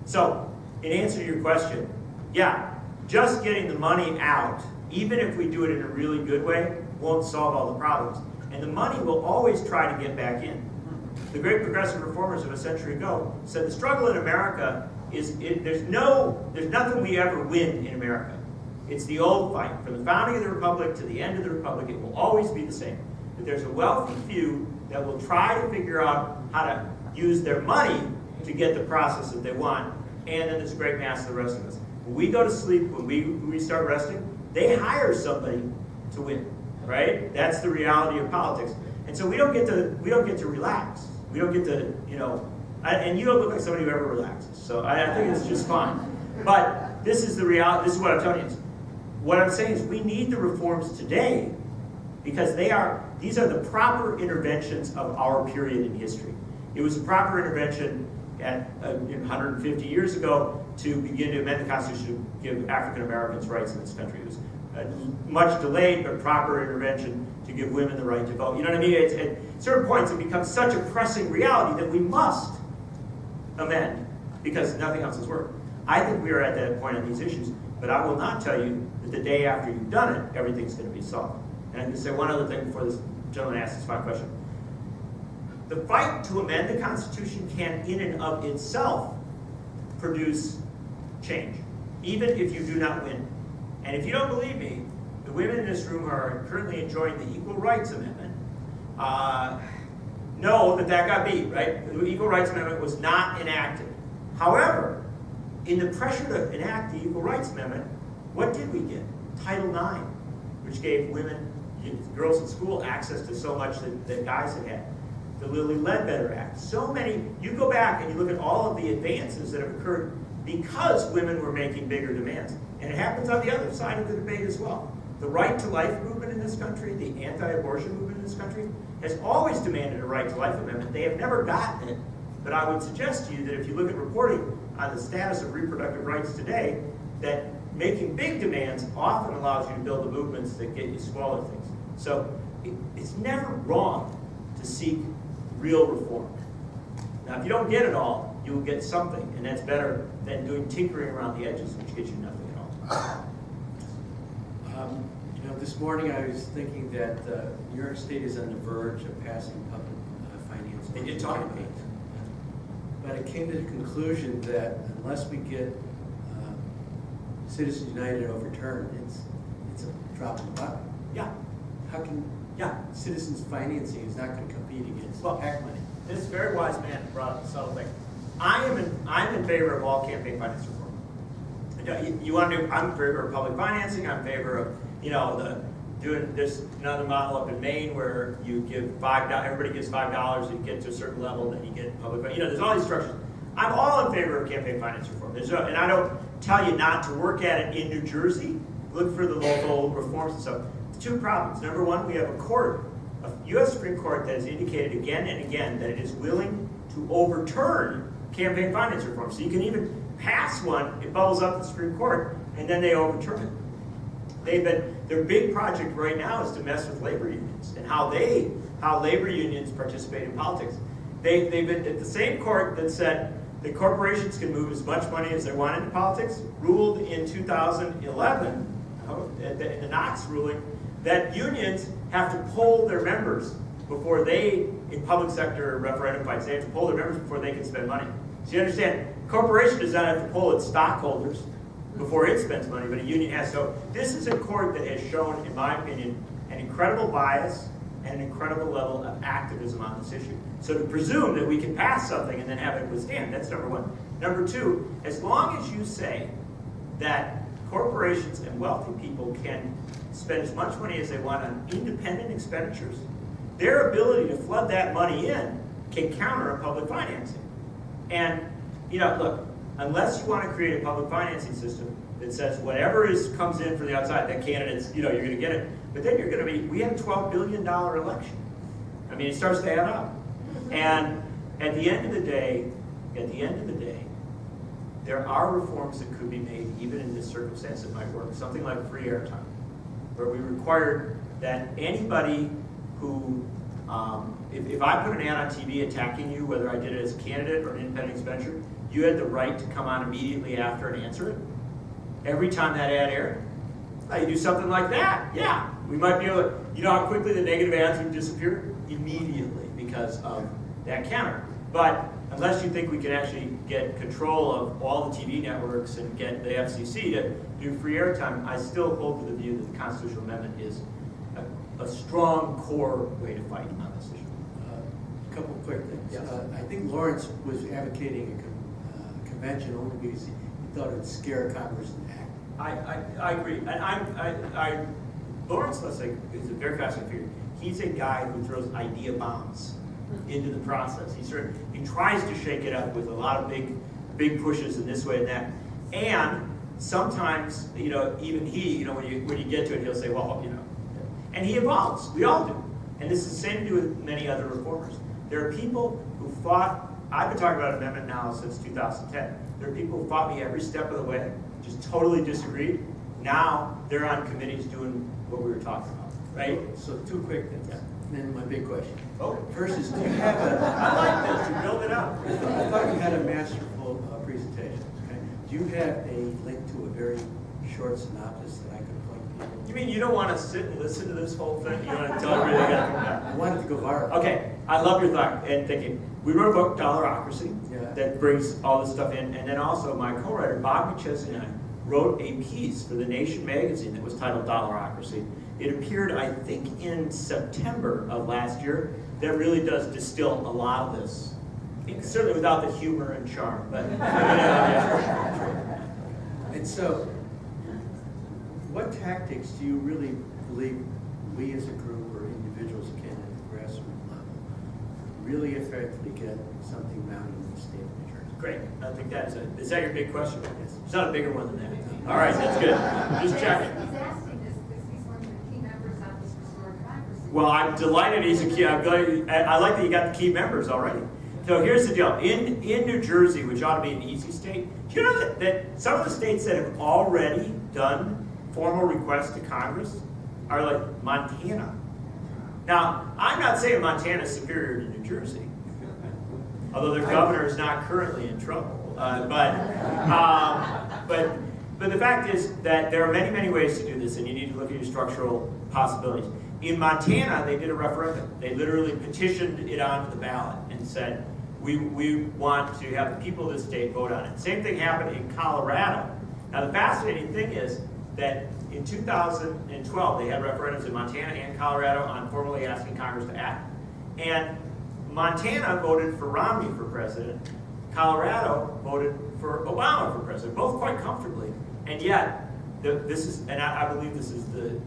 [SPEAKER 2] So, in answer to your question, yeah, just getting the money out, even if we do it in a really good way, won't solve all the problems. And the money will always try to get back in. The great progressive reformers of a century ago said the struggle in America is, there's nothing we ever win in America. It's the old fight. From the founding of the Republic to the end of the Republic, it will always be the same. That there's a wealthy few that will try to figure out how to use their money to get the process that they want, and then there's a great mass of the rest of us. When we go to sleep, when we start resting, they hire somebody to win, right? That's the reality of politics. And so we don't get to relax. We don't get to, and you don't look like somebody who ever relaxes. So I think it's just fine. But this is the reality. This is what I'm telling you. What I'm saying is we need the reforms today because these are the proper interventions of our period in history. It was a proper intervention 150 years ago to begin to amend the Constitution to give African Americans rights in this country. It was much delayed but proper intervention to give women the right to vote. You know what I mean? At certain points it becomes such a pressing reality that we must amend because nothing else has worked. I think we are at that point on these issues, but I will not tell you that the day after you've done it, everything's going to be solved. And I'm going to say one other thing before this gentleman asks his final question. The fight to amend the Constitution can, in and of itself, produce change, even if you do not win. And if you don't believe me, the women in this room who are currently enjoying the Equal Rights Amendment know that got beat, right? The Equal Rights Amendment was not enacted. However, in the pressure to enact the Equal Rights Amendment, what did we get? Title IX, which gave women, girls in school, access to so much that guys had had. The Lilly Ledbetter Act. So many, you go back and you look at all of the advances that have occurred because women were making bigger demands. And it happens on the other side of the debate as well. The right to life movement in this country, the anti-abortion movement in this country, has always demanded a right to life amendment. They have never gotten it. But I would suggest to you that if you look at reporting on the status of reproductive rights today, that making big demands often allows you to build the movements that get you smaller things. So it's never wrong to seek real reform. Now, if you don't get it all, you will get something, and that's better than doing tinkering around the edges, which gets you nothing at all.
[SPEAKER 8] This morning I was thinking that New York State is on the verge of passing public finance.
[SPEAKER 2] They did talk about it.
[SPEAKER 8] But it came to the conclusion that unless we get Citizens United overturned, it's a drop in the bucket.
[SPEAKER 2] Yeah.
[SPEAKER 8] How can citizens financing is not going to compete against PAC money?
[SPEAKER 2] This very wise man brought up a subtle thing. I'm in favor of all campaign finance reform. You want to do? I'm in favor of public financing. I'm in favor of there's another model up in Maine where you give $5. Everybody gives $5. You get to a certain level, then you get public. There's all these structures. I'm all in favor of campaign finance reform. And I don't tell you not to work at it in New Jersey. Look for the local reforms and stuff. Two problems. Number one, we have a U.S. Supreme Court that has indicated again and again that it is willing to overturn campaign finance reform. So you can even pass one, it bubbles up to the Supreme Court, and then they overturn it. Their big project right now is to mess with labor unions and how labor unions participate in politics. They've been at the same court that said that corporations can move as much money as they want into politics, ruled in 2011, in the Knox ruling, that unions have to poll their members before in public sector referendum fights, they have to poll their members before they can spend money. So you understand, a corporation does not have to poll its stockholders before it spends money, but a union has. So this is a court that has shown, in my opinion, an incredible bias and an incredible level of activism on this issue. So to presume that we can pass something and then have it withstand, that's number one. Number two, as long as you say that corporations and wealthy people can spend as much money as they want on independent expenditures, their ability to flood that money in can counter a public financing. And, look, unless you want to create a public financing system that says whatever comes in from the outside, that candidates, you're going to get it. But then we had a $12 billion election. I mean, it starts to add up. And at the end of the day, there are reforms that could be made even in this circumstance that might work. Something like free airtime, where we required that anybody who, if I put an ad on TV attacking you, whether I did it as a candidate or an independent expenditure, you had the right to come on immediately after and answer it. Every time that ad aired, you do something like that, yeah, we might be able to, you know how quickly the negative ads would disappear? Immediately, because of that counter. But unless you think we can actually get control of all the TV networks and get the FCC to do free airtime, I still hold to the view that the constitutional amendment is a strong core way to fight on this issue.
[SPEAKER 8] A couple of quick things.
[SPEAKER 2] Yes.
[SPEAKER 8] I think Lawrence was advocating a convention only because he thought it would scare Congress into acting.
[SPEAKER 2] I agree. And Lawrence Lessig is a very fascinating figure. He's a guy who throws idea bombs into the process. He tries to shake it up with a lot of big pushes in this way and that. And sometimes, even he, when you get to it, he'll say, well, and he evolves. We all do. And this is the same to do with many other reformers. There are people who fought, I've been talking about amendment now since 2010. There are people who fought me every step of the way, just totally disagreed. Now they're on committees doing what we were talking about, right?
[SPEAKER 8] So 2 quick things.
[SPEAKER 2] Yeah.
[SPEAKER 8] Then my big question.
[SPEAKER 2] Oh.
[SPEAKER 8] First is, do you have
[SPEAKER 2] I like this, you build it up.
[SPEAKER 8] I thought you had a masterful presentation. Okay? Do you have a link to a very short synopsis that I could point people?
[SPEAKER 2] You mean you don't want to sit and listen to this whole thing? You want to tell everybody they got to come back?
[SPEAKER 8] I wanted to go viral.
[SPEAKER 2] Okay, I love your thought and thinking. We wrote a book, Dollarocracy,
[SPEAKER 8] Yeah.
[SPEAKER 2] that brings all this stuff in. And then also my co-writer, Bob McChesney, and I wrote a piece for The Nation magazine that was titled Dollarocracy. It appeared, I think, in September of last year. That really does distill a lot of this. Certainly without the humor and charm, but yeah.
[SPEAKER 8] And so, what tactics do you really believe we as a group or individuals can at the grassroots level really effectively get something mounted in the state of New Jersey?
[SPEAKER 2] Great. I think that is that your big question? It's not a bigger one than that. All right, that's good. Just checking.
[SPEAKER 9] He's asking this because he's one of the key members of this restored democracy.
[SPEAKER 2] Well, I'm delighted he's a key. I like that you got the key members already. So here's the deal. In New Jersey, which ought to be an easy state, do you know that some of the states that have already done formal requests to Congress are like Montana. Now, I'm not saying Montana is superior to New Jersey, although their governor is not currently in trouble. But the fact is that there are many, many ways to do this, and you need to look at your structural possibilities. In Montana, they did a referendum. They literally petitioned it onto the ballot and said, we want to have the people of the state vote on it. Same thing happened in Colorado. Now, the fascinating thing is that in 2012, they had referendums in Montana and Colorado on formally asking Congress to act. And Montana voted for Romney for president. Colorado voted for Obama for president, both quite comfortably. And yet, this is, and I believe this is the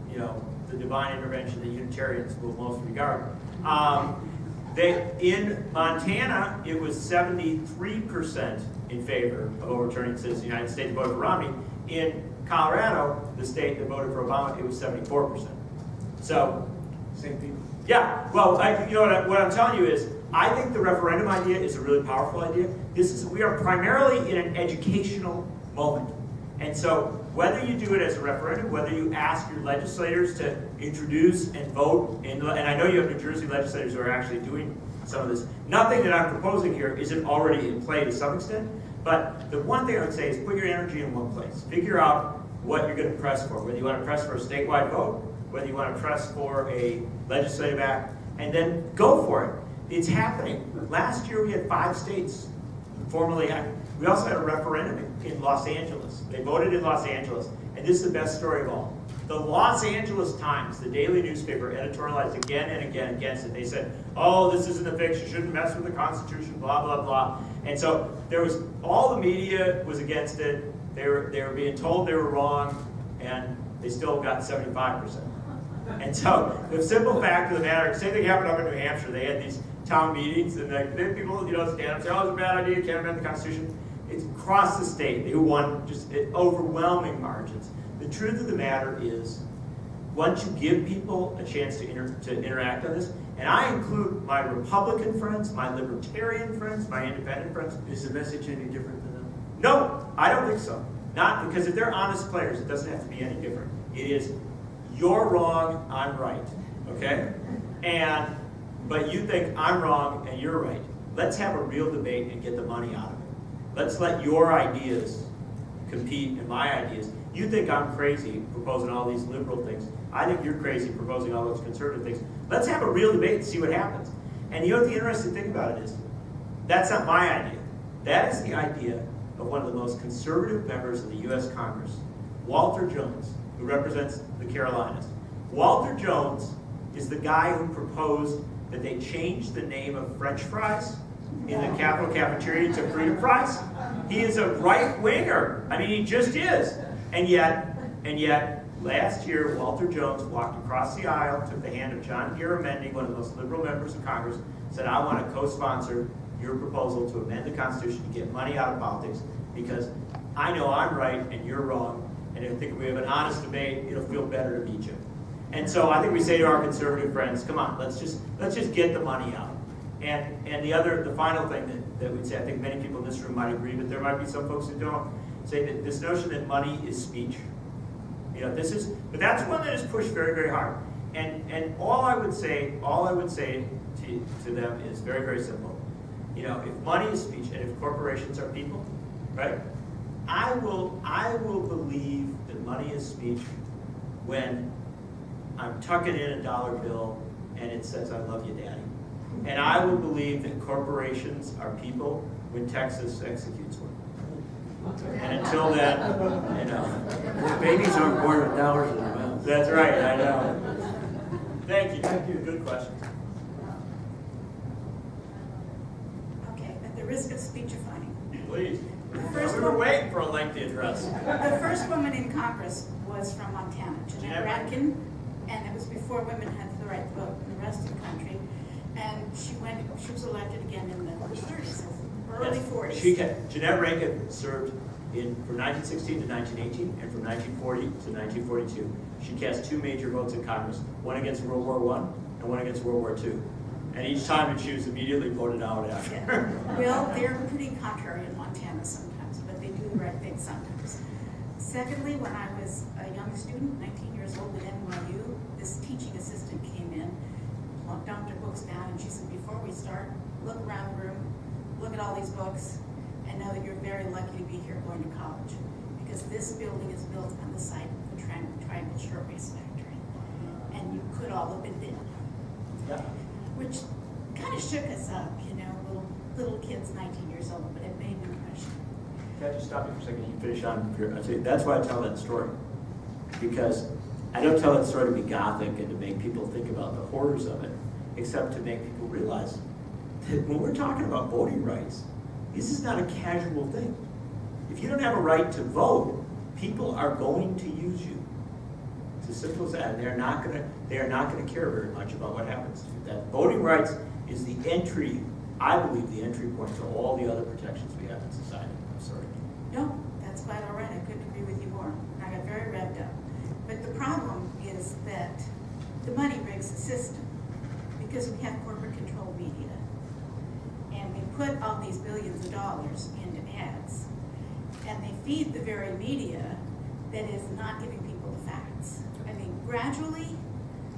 [SPEAKER 2] divine intervention that Unitarians will most regard. In Montana, it was 73% in favor of overturning citizens of the United States voted for Romney. In Colorado, the state that voted for Obama, it was 74%. So,
[SPEAKER 8] Same people.
[SPEAKER 2] yeah. Well, what I'm telling you is, I think the referendum idea is a really powerful idea. We are primarily in an educational moment. And so whether you do it as a referendum, whether you ask your legislators to introduce and vote, and I know you have New Jersey legislators who are actually doing some of this. Nothing that I'm proposing here isn't already in play to some extent, but the one thing I would say is put your energy in one place. Figure out what you're going to press for, whether you want to press for a statewide vote, whether you want to press for a legislative act, and then go for it. It's happening. Last year we had 5 states formally acted. We also had a referendum in Los Angeles. They voted in Los Angeles, and this is the best story of all. The Los Angeles Times, the daily newspaper, editorialized again and again against it. They said, oh, this isn't a fix, you shouldn't mess with the Constitution, blah, blah, blah. And so all the media was against it. They were being told they were wrong, and they still got 75%. And so the simple fact of the matter, same thing happened up in New Hampshire. They had these town meetings, and people, stand up and say, oh, it's a bad idea, can't amend the Constitution. It's across the state. They won just overwhelming margins. The truth of the matter is, once you give people a chance to interact on this, and I include my Republican friends, my Libertarian friends, my Independent friends.
[SPEAKER 8] Is the message any different than them?
[SPEAKER 2] No, I don't think so. Not because if they're honest players, it doesn't have to be any different. It is, you're wrong, I'm right, okay? But you think I'm wrong and you're right. Let's have a real debate and get the money out of it. Let's let your ideas compete in my ideas. You think I'm crazy proposing all these liberal things. I think you're crazy proposing all those conservative things. Let's have a real debate and see what happens. And you know what the interesting thing about it is? That's not my idea. That is the idea of one of the most conservative members of the U.S. Congress, Walter Jones, who represents the Carolinas. Walter Jones is the guy who proposed that they change the name of French fries in the Capitol cafeteria to freedom fries. He is a right-winger. I mean, he just is. And yet, Last year, Walter Jones walked across the aisle, took the hand of John Garamendi, one of the most liberal members of Congress, said, I want to co-sponsor your proposal to amend the Constitution to get money out of politics because I know I'm right and you're wrong, and I think if we have an honest debate, it'll feel better to meet you. And so I think we say to our conservative friends, come on, let's just get the money out. And the final thing that we'd say, I think many people in this room might agree, but there might be some folks who don't, say that this notion that money is speech. But that's one that is pushed very, very hard. And all I would say to them is very, very simple. If money is speech and if corporations are people, right? I will believe that money is speech when I'm tucking in a dollar bill and it says, I love you, Daddy. And I will believe that corporations are people when Texas executes one. And until then,
[SPEAKER 8] Babies aren't born with dollars in their mouth.
[SPEAKER 2] That's right, I know. Thank you. Thank you. Good question.
[SPEAKER 10] Okay, at the risk of speechifying.
[SPEAKER 2] Please.
[SPEAKER 10] First
[SPEAKER 2] We were
[SPEAKER 10] one-
[SPEAKER 2] waiting for a lengthy address.
[SPEAKER 10] The first woman in Congress was from Montana, Jeanette Rankin, and it was before women had the right to vote in the rest of the country. And she was elected again in the 30s, early 40s.
[SPEAKER 2] Jeanette Rankin served from 1916 to 1918 and from 1940 to 1942. She cast 2 major votes in Congress, one against World War I and one against World War II. And each time she was immediately voted out after.
[SPEAKER 10] Yeah. Well, they're pretty contrary in Montana sometimes, but they do the right thing sometimes. Secondly, when I was a young student, 19 years old at NYU, this teaching assistant came in, dumped her books down, and she said, before we start, look around the room, look at all these books, and know that you're very lucky to be here going to college, because this building is built on the site of the Triangle Shirtwaist Factory, and you could all have been there.
[SPEAKER 2] Yeah.
[SPEAKER 10] Which kind of shook us up, little kids, 19 years old, but it made an impression.
[SPEAKER 2] Can I just stop you for a second? You finish on your, that's why I tell that story. Because I don't tell that story to be gothic and to make people think about the horrors of it, except to make people realize that when we're talking about voting rights, this is not a casual thing. If you don't have a right to vote, people are going to use you. It's as simple as that. And they are not going to care very much about what happens to you. That voting rights is the entry, I believe, the entry point to all the other protections we have in society. I'm sorry.
[SPEAKER 10] No, that's quite all right. I couldn't agree with you more. I got very revved up. But the problem is that the money rigs the system because we have corporate controlled media. And we put all these billions of dollars into ads. And they feed the very media that is not giving people the facts. I mean, gradually,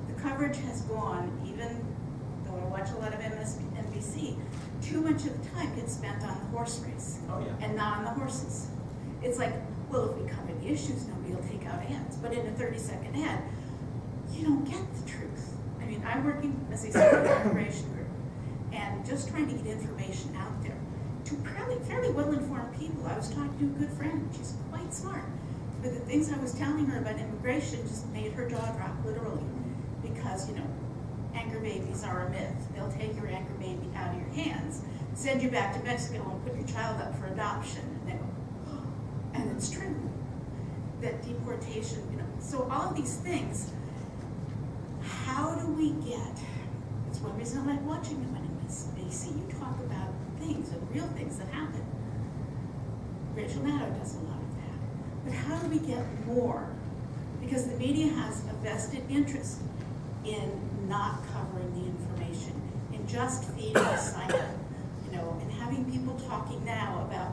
[SPEAKER 10] the coverage has gone, even though I watch a lot of MSNBC, too much of the time gets spent on the horse race and not on the horses. It's like, well, if we cover the issues, nobody will take out ads. But in a 30-second ad, you don't get the truth. I mean, I'm working, as I said, in an immigration group, and just trying to get information out there to fairly well-informed people. I was talking to a good friend. She's quite smart. But the things I was telling her about immigration just made her jaw drop, literally. Because, anchor babies are a myth. They'll take your anchor baby out of your hands, send you back to Mexico, and put your child up for adoption. And they go, oh. And it's true. That deportation, So all of these things, how do we get, it's one reason I like watching them on MSNBC. You talk about things, and real things that happen. Rachel Maddow does a lot of that. But how do we get more? Because the media has a vested interest in not covering the information, in just feeding the cycle, and having people talking now about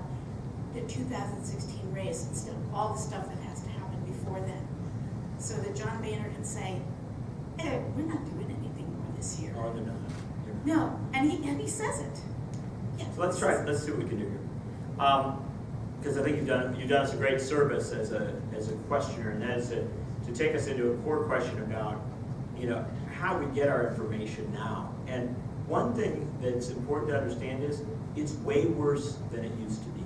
[SPEAKER 10] the 2016 race instead of all the stuff that has to happen before then. So that John Boehner can say, hey, we're not doing anything more this year.
[SPEAKER 2] Or they're not.
[SPEAKER 10] No, and he says it. Yeah.
[SPEAKER 2] So let's try it. Let's see what we can do here. Because I think you've done us a great service as a questioner, and that is to take us into a core question about how we get our information now. And one thing that's important to understand is it's way worse than it used to be.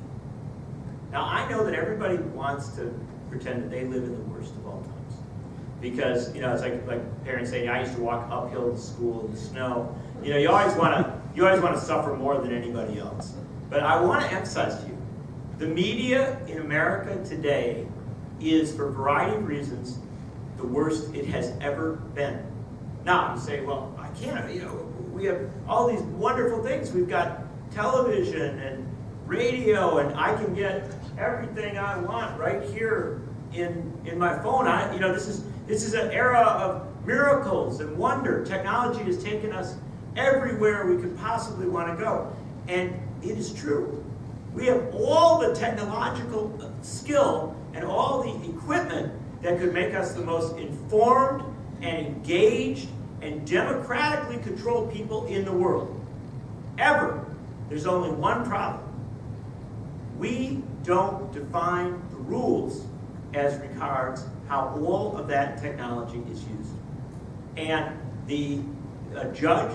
[SPEAKER 2] Now I know that everybody wants to pretend that they live in the worst of all times, because it's like parents saying, I used to walk uphill to school in the snow. You always want to suffer more than anybody else. But I want to emphasize to you, the media in America today is, for a variety of reasons, the worst it has ever been. Now, you say, well, I can't, we have all these wonderful things. We've got television and radio, and I can get everything I want right here in my phone. This is an era of miracles and wonder. Technology has taken us everywhere we could possibly want to go. And it is true. We have all the technological skill and all the equipment that could make us the most informed and engaged and democratically controlled people in the world. Ever. There's only one problem. We don't define the rules as regards how all of that technology is used. And the judge,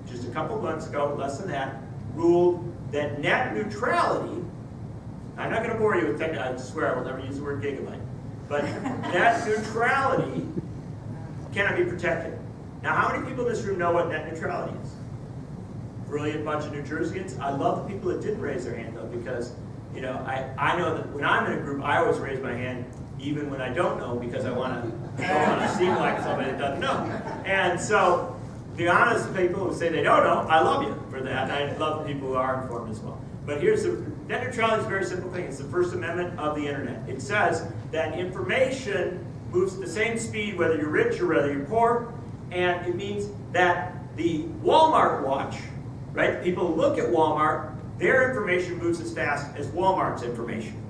[SPEAKER 2] just a couple months ago, less than that, ruled that net neutrality, I'm not going to bore you with technology, I swear I will never use the word gigabyte, but net neutrality cannot be protected. Now, how many people in this room know what net neutrality is? Brilliant bunch of New Jerseyans. I love the people that didn't raise their hand, though, because I know that when I'm in a group, I always raise my hand, even when I don't know, because I want to seem like somebody that doesn't know. And so, the honest people who say they don't know, I love you for that. And I love the people who are informed as well. But here's the net neutrality is a very simple thing. It's the First Amendment of the internet. It says that information moves at the same speed whether you're rich or whether you're poor, and it means that the Walmart watch, right? People who look at Walmart, their information moves as fast as Walmart's information.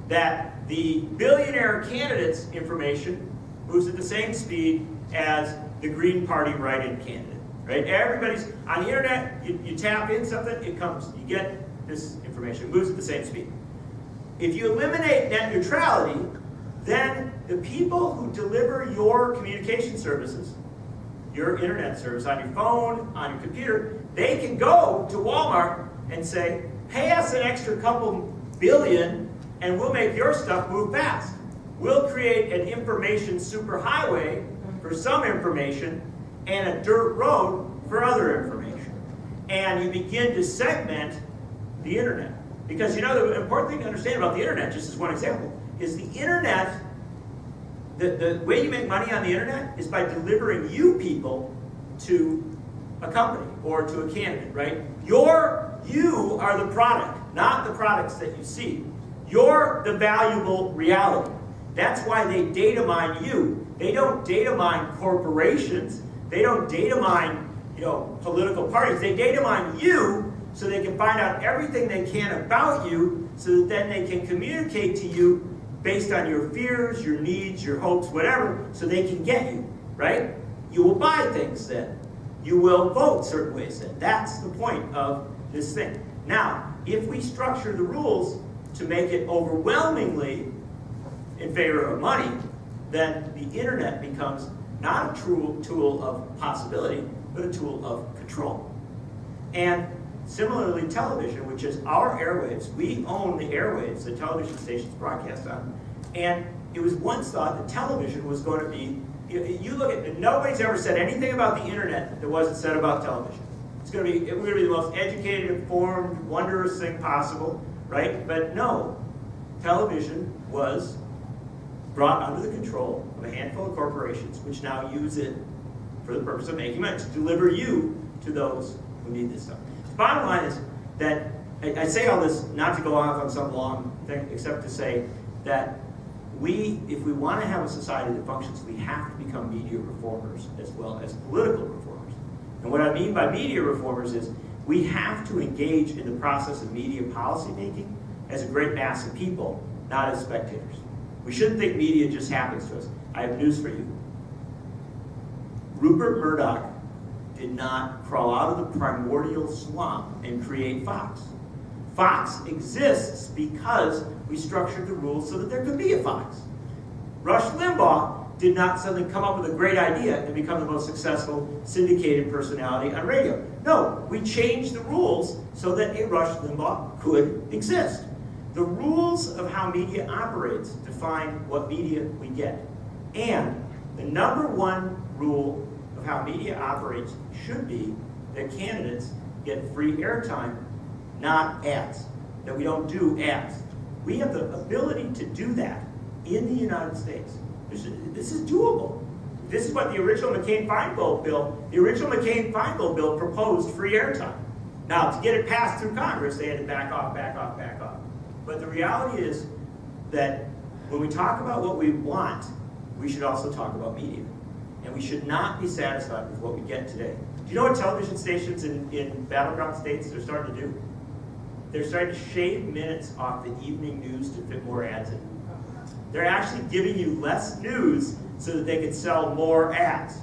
[SPEAKER 2] That the billionaire candidate's information moves at the same speed as the Green Party write-in candidate, right? Everybody's on the internet. You tap in something, it comes. You get this information. It moves at the same speed. If you eliminate net neutrality, then the people who deliver your communication services, your internet service on your phone, on your computer, they can go to Walmart and say, pay us an extra couple billion and we'll make your stuff move fast. We'll create an information superhighway for some information and a dirt road for other information. And you begin to segment the internet. Because the important thing to understand about the internet, just as one example, is the internet, the way you make money on the internet is by delivering you people to a company or to a candidate, right? You are the product, not the products that you see. You're the valuable reality. That's why they data mine you. They don't data mine corporations. They don't data mine, political parties. They data mine you so they can find out everything they can about you so that then they can communicate to you based on your fears, your needs, your hopes, whatever, so they can get you, right? You will buy things then. You will vote certain ways then. That's the point of this thing. Now, if we structure the rules to make it overwhelmingly in favor of money, then the internet becomes not a true tool of possibility, but a tool of control. And similarly, television, which is our airwaves, we own the airwaves that television stations broadcast on. And it was once thought that television was going to be, you look at, nobody's ever said anything about the internet that wasn't said about television. We're going to be the most educated, informed, wondrous thing possible, right? But no, television was brought under the control of a handful of corporations, which now use it for the purpose of making money, to deliver you to those who need this stuff. The bottom line is that, I say all this not to go off on some long thing, except to say that if we want to have a society that functions, we have to become media reformers as well as political reformers. And what I mean by media reformers is we have to engage in the process of media policy making as a great mass of people, not as spectators. We shouldn't think media just happens to us. I have news for you. Rupert Murdoch did not crawl out of the primordial swamp and create Fox. Fox exists because we structured the rules so that there could be a Fox. Rush Limbaugh did not suddenly come up with a great idea and become the most successful syndicated personality on radio. No, we changed the rules so that a Rush Limbaugh could exist. The rules of how media operates define what media we get. And the number one rule of how media operates should be that candidates get free airtime, not ads. That we don't do ads. We have the ability to do that in the United States. This is doable. This is what the original McCain-Feingold bill proposed free airtime. Now, to get it passed through Congress, they had to back off. But the reality is that when we talk about what we want, we should also talk about media. And we should not be satisfied with what we get today. Do you know what television stations in battleground states are starting to do? They're starting to shave minutes off the evening news to fit more ads in. They're actually giving you less news so that they can sell more ads.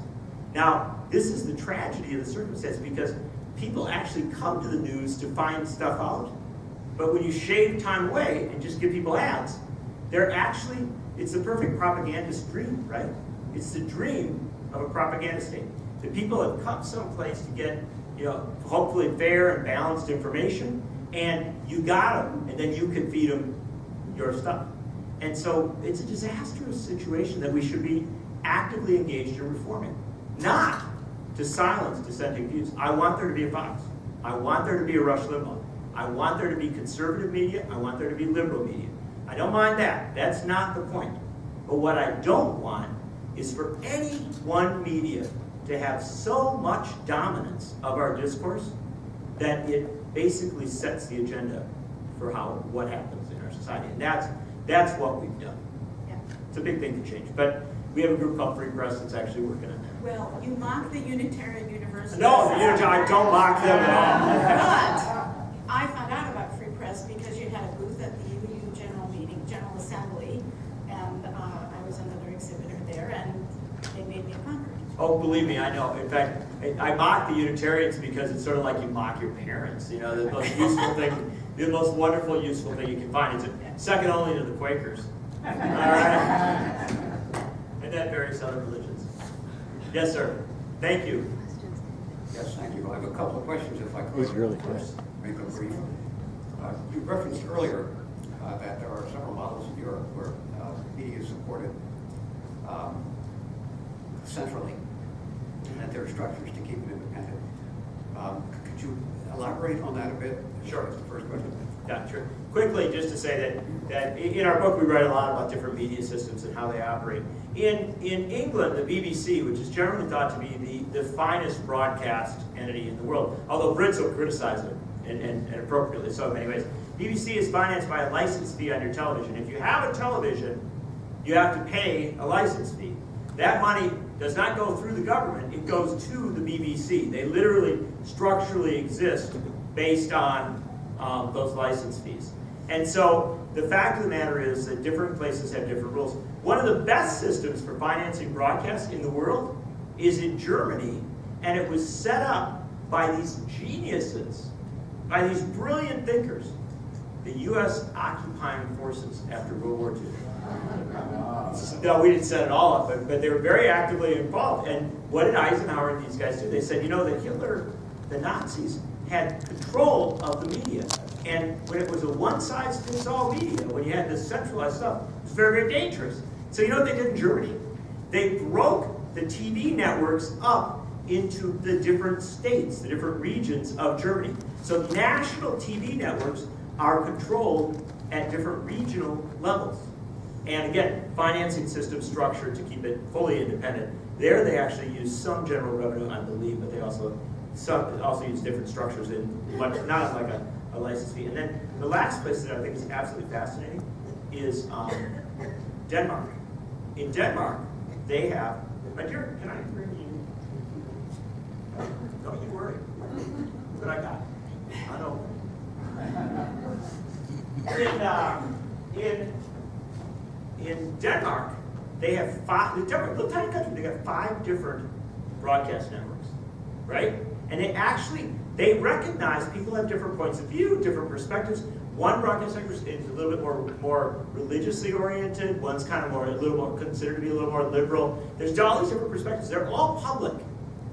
[SPEAKER 2] Now, this is the tragedy of the circumstance because people actually come to the news to find stuff out. But when you shave time away and just give people ads, it's the perfect propagandist dream, right? It's the dream of a propaganda state. The people have come someplace to get, hopefully fair and balanced information, and you got them, and then you can feed them your stuff. And so it's a disastrous situation that we should be actively engaged in reforming, not to silence dissenting views. I want there to be a Fox. I want there to be a Rush Limbaugh. I want there to be conservative media. I want there to be liberal media. I don't mind that. That's not the point. But what I don't want is for any one media to have so much dominance of our discourse that it basically sets the agenda for what happens in our society. And that's what we've done.
[SPEAKER 10] Yeah.
[SPEAKER 2] It's a big thing to change. But we have a group called Free Press that's actually working on that.
[SPEAKER 10] Well, you mock the Unitarian Universalist.
[SPEAKER 2] No, I don't mock them at all.
[SPEAKER 10] But I found out about Free Press because you had a booth at the UU General Assembly, and I was another exhibitor there, and they made me a convert.
[SPEAKER 2] Oh, believe me, I know. In fact, I mock the Unitarians because it's sort of like you mock your parents. The most useful thing, the most wonderful, useful thing you can find. It's second only to the Quakers. All right? And then various other religions. Yes, sir. Thank you.
[SPEAKER 11] Yes, thank you. I have a couple of questions, if I could.
[SPEAKER 12] Who's really good?
[SPEAKER 11] Make them brief. You referenced earlier that there are several models in Europe where media is supported centrally, and that there are structures to keep it independent. Could you elaborate on that a bit?
[SPEAKER 2] Sure.
[SPEAKER 11] That's the first question.
[SPEAKER 2] Yeah, sure. Quickly, just to say that in our book we write a lot about different media systems and how they operate. In England, the BBC, which is generally thought to be the finest broadcast entity in the world, although Brits will criticize it, and appropriately so in many ways, BBC is financed by a license fee on your television. If you have a television, you have to pay a license fee. That money does not go through the government, it goes to the BBC. They literally structurally exist based on those license fees. And so the fact of the matter is that different places have different rules. One of the best systems for financing broadcasts in the world is in Germany, and it was set up by these geniuses, by these brilliant thinkers, the U.S. occupying forces after World War II. No, we didn't set it all up, but they were very actively involved. And what did Eisenhower and these guys do? They said, that Hitler, the Nazis, had control of the media. And when it was a one-size-fits-all media, when you had this centralized stuff, it was very, very dangerous. So you know what they did in Germany? They broke the TV networks up into the different states, the different regions of Germany. So national TV networks are controlled at different regional levels. And again, financing system structured to keep it fully independent. There they actually use some general revenue, I believe, but they also use different structures in what not like a license fee. And then the last place that I think is absolutely fascinating is Denmark. In Denmark, they have, my dear, can I bring you? Don't you worry. Look what I got. I know. In Denmark, they have the tiny country, they got 5 different broadcast networks, right? And they recognize people have different points of view, different perspectives. One broadcast network is a little bit more religiously oriented. One's kind of a little more considered to be a little more liberal. There's all these different perspectives. They're all public,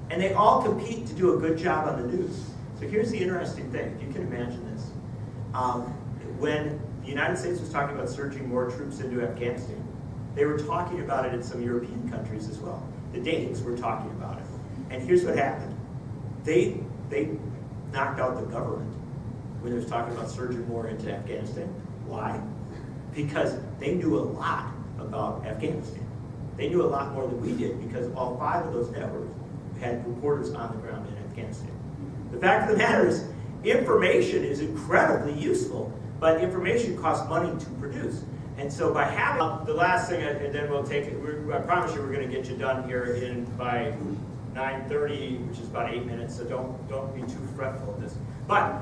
[SPEAKER 2] and they all compete to do a good job on the news. So here's the interesting thing, if you can imagine this. When the United States was talking about surging more troops into Afghanistan, they were talking about it in some European countries as well. The Danes were talking about it. And here's what happened. They knocked out the government when they was talking about surging more into Afghanistan. Why? Because they knew a lot about Afghanistan. They knew a lot more than we did because all 5 of those networks had reporters on the ground in Afghanistan. The fact of the matter is, information is incredibly useful, but information costs money to produce. And so by having the last thing, and then we'll take it. I promise you, we're going to get you done here by 9:30, which is about 8 minutes. So don't be too fretful of this. But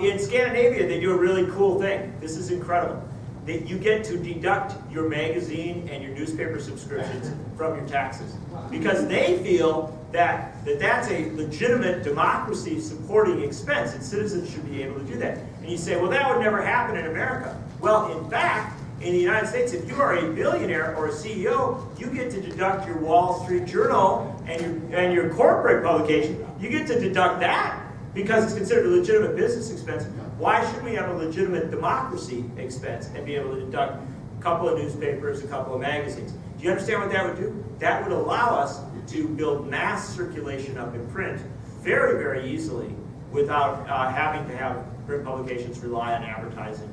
[SPEAKER 2] in Scandinavia, they do a really cool thing. This is incredible. You get to deduct your magazine and your newspaper subscriptions from your taxes because they feel that's a legitimate democracy supporting expense and citizens should be able to do that. And you say, well, that would never happen in America. Well, in fact, in the United States, if you are a billionaire or a CEO, you get to deduct your Wall Street Journal and your corporate publication. You get to deduct that because it's considered a legitimate business expense. Why shouldn't we have a legitimate democracy expense and be able to deduct a couple of newspapers, a couple of magazines? Do you understand what that would do? That would allow us to build mass circulation up in print very, very easily without having to have print publications rely on advertising.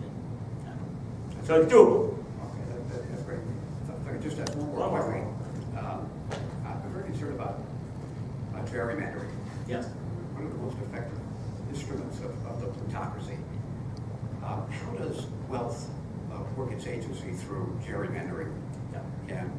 [SPEAKER 2] So it's doable.
[SPEAKER 11] Okay, that's great. If I could just ask one more question. I'm very concerned about gerrymandering.
[SPEAKER 2] Yes.
[SPEAKER 11] One of the most effective instruments of the plutocracy. How does wealth work its agency through gerrymandering?
[SPEAKER 2] Yeah.
[SPEAKER 11] And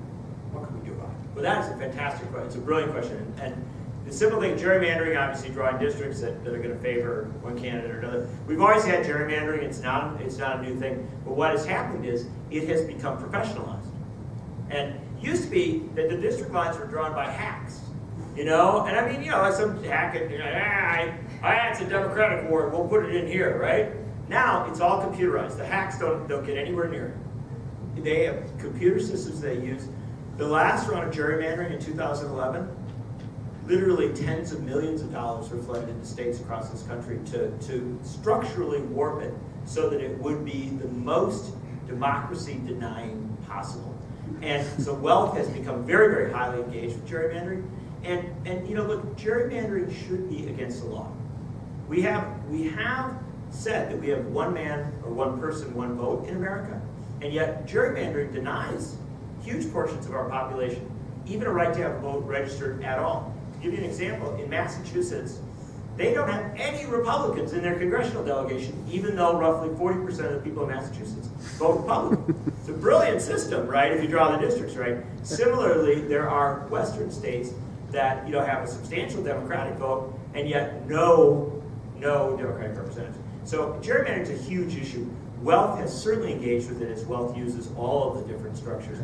[SPEAKER 11] what can we do about it?
[SPEAKER 2] Well, that's a fantastic question. It's a brilliant question. And the simple thing, gerrymandering, obviously drawing districts that are going to favor one candidate or another. We've always had gerrymandering. It's not a new thing. But what has happened is it has become professionalized. And it used to be that the district lines were drawn by hacks. And I mean, like some hack, it's a Democratic ward, we'll put it in here, right? Now, it's all computerized. The hacks don't get anywhere near it. They have computer systems they use. The last round of gerrymandering in 2011, literally tens of millions of dollars were flooded into states across this country to structurally warp it so that it would be the most democracy denying possible. And so wealth has become very, very highly engaged with gerrymandering. And look, gerrymandering should be against the law. We have said that we have one man or one person, one vote in America, and yet gerrymandering denies huge portions of our population even a right to have a vote registered at all. To give you an example, in Massachusetts, they don't have any Republicans in their congressional delegation, even though roughly 40% of the people in Massachusetts vote Republican. It's a brilliant system, right, if you draw the districts, right? Similarly, there are Western states that have a substantial Democratic vote, and yet no Democratic representatives. So gerrymandering is a huge issue. Wealth has certainly engaged with it as wealth uses all of the different structures.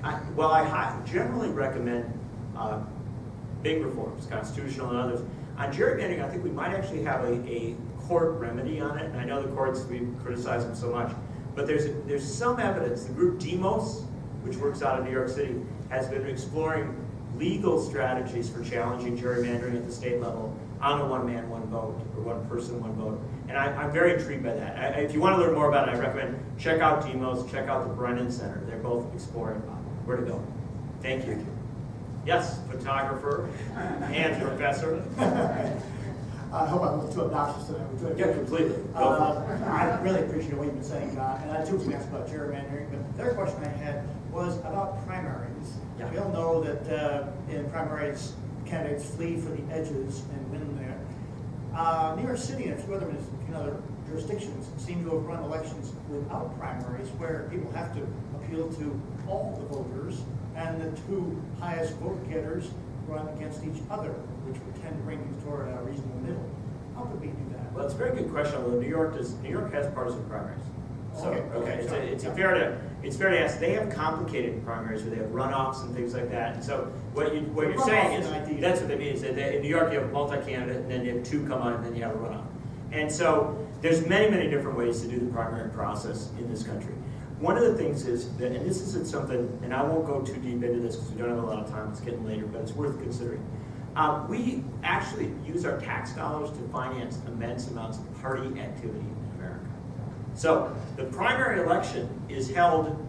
[SPEAKER 2] I generally recommend big reforms, constitutional and others. On gerrymandering, I think we might actually have a court remedy on it. And I know the courts, we criticize them so much. But there's some evidence. The group Demos, which works out of New York City, has been exploring legal strategies for challenging gerrymandering at the state level on a one-man, one vote, or one person, one vote. And I'm very intrigued by that. If you want to learn more about it, I recommend check out Demos, check out the Brennan Center. They're both exploring where to go. Thank you. Yes, photographer and professor.
[SPEAKER 12] I hope I'm not too obnoxious today.
[SPEAKER 2] Yeah, completely.
[SPEAKER 12] I really appreciate what you've been saying, and I too was going to ask about gerrymandering, but the other question I had was about primaries.
[SPEAKER 2] Yeah.
[SPEAKER 12] We all know that in primaries, candidates flee for the edges and win there. New York City and a few other jurisdictions seem to have run elections without primaries, where people have to appeal to all the voters, and the two highest vote getters run against each other, which would tend to bring things toward a reasonable middle. How could we do that?
[SPEAKER 2] Well, it's a very good question, although New York has partisan primaries. So, it's fair to ask. They have complicated primaries where they have runoffs and things like that. And so what you're saying is, that's what they mean, is that in New York you have a multi-candidate, and then you have two come on, and then you have a runoff. And so there's many, many different ways to do the primary process in this country. One of the things is that, and this isn't something, and I won't go too deep into this because we don't have a lot of time, it's getting later, but it's worth considering. We actually use our tax dollars to finance immense amounts of party activity in America. So the primary election is held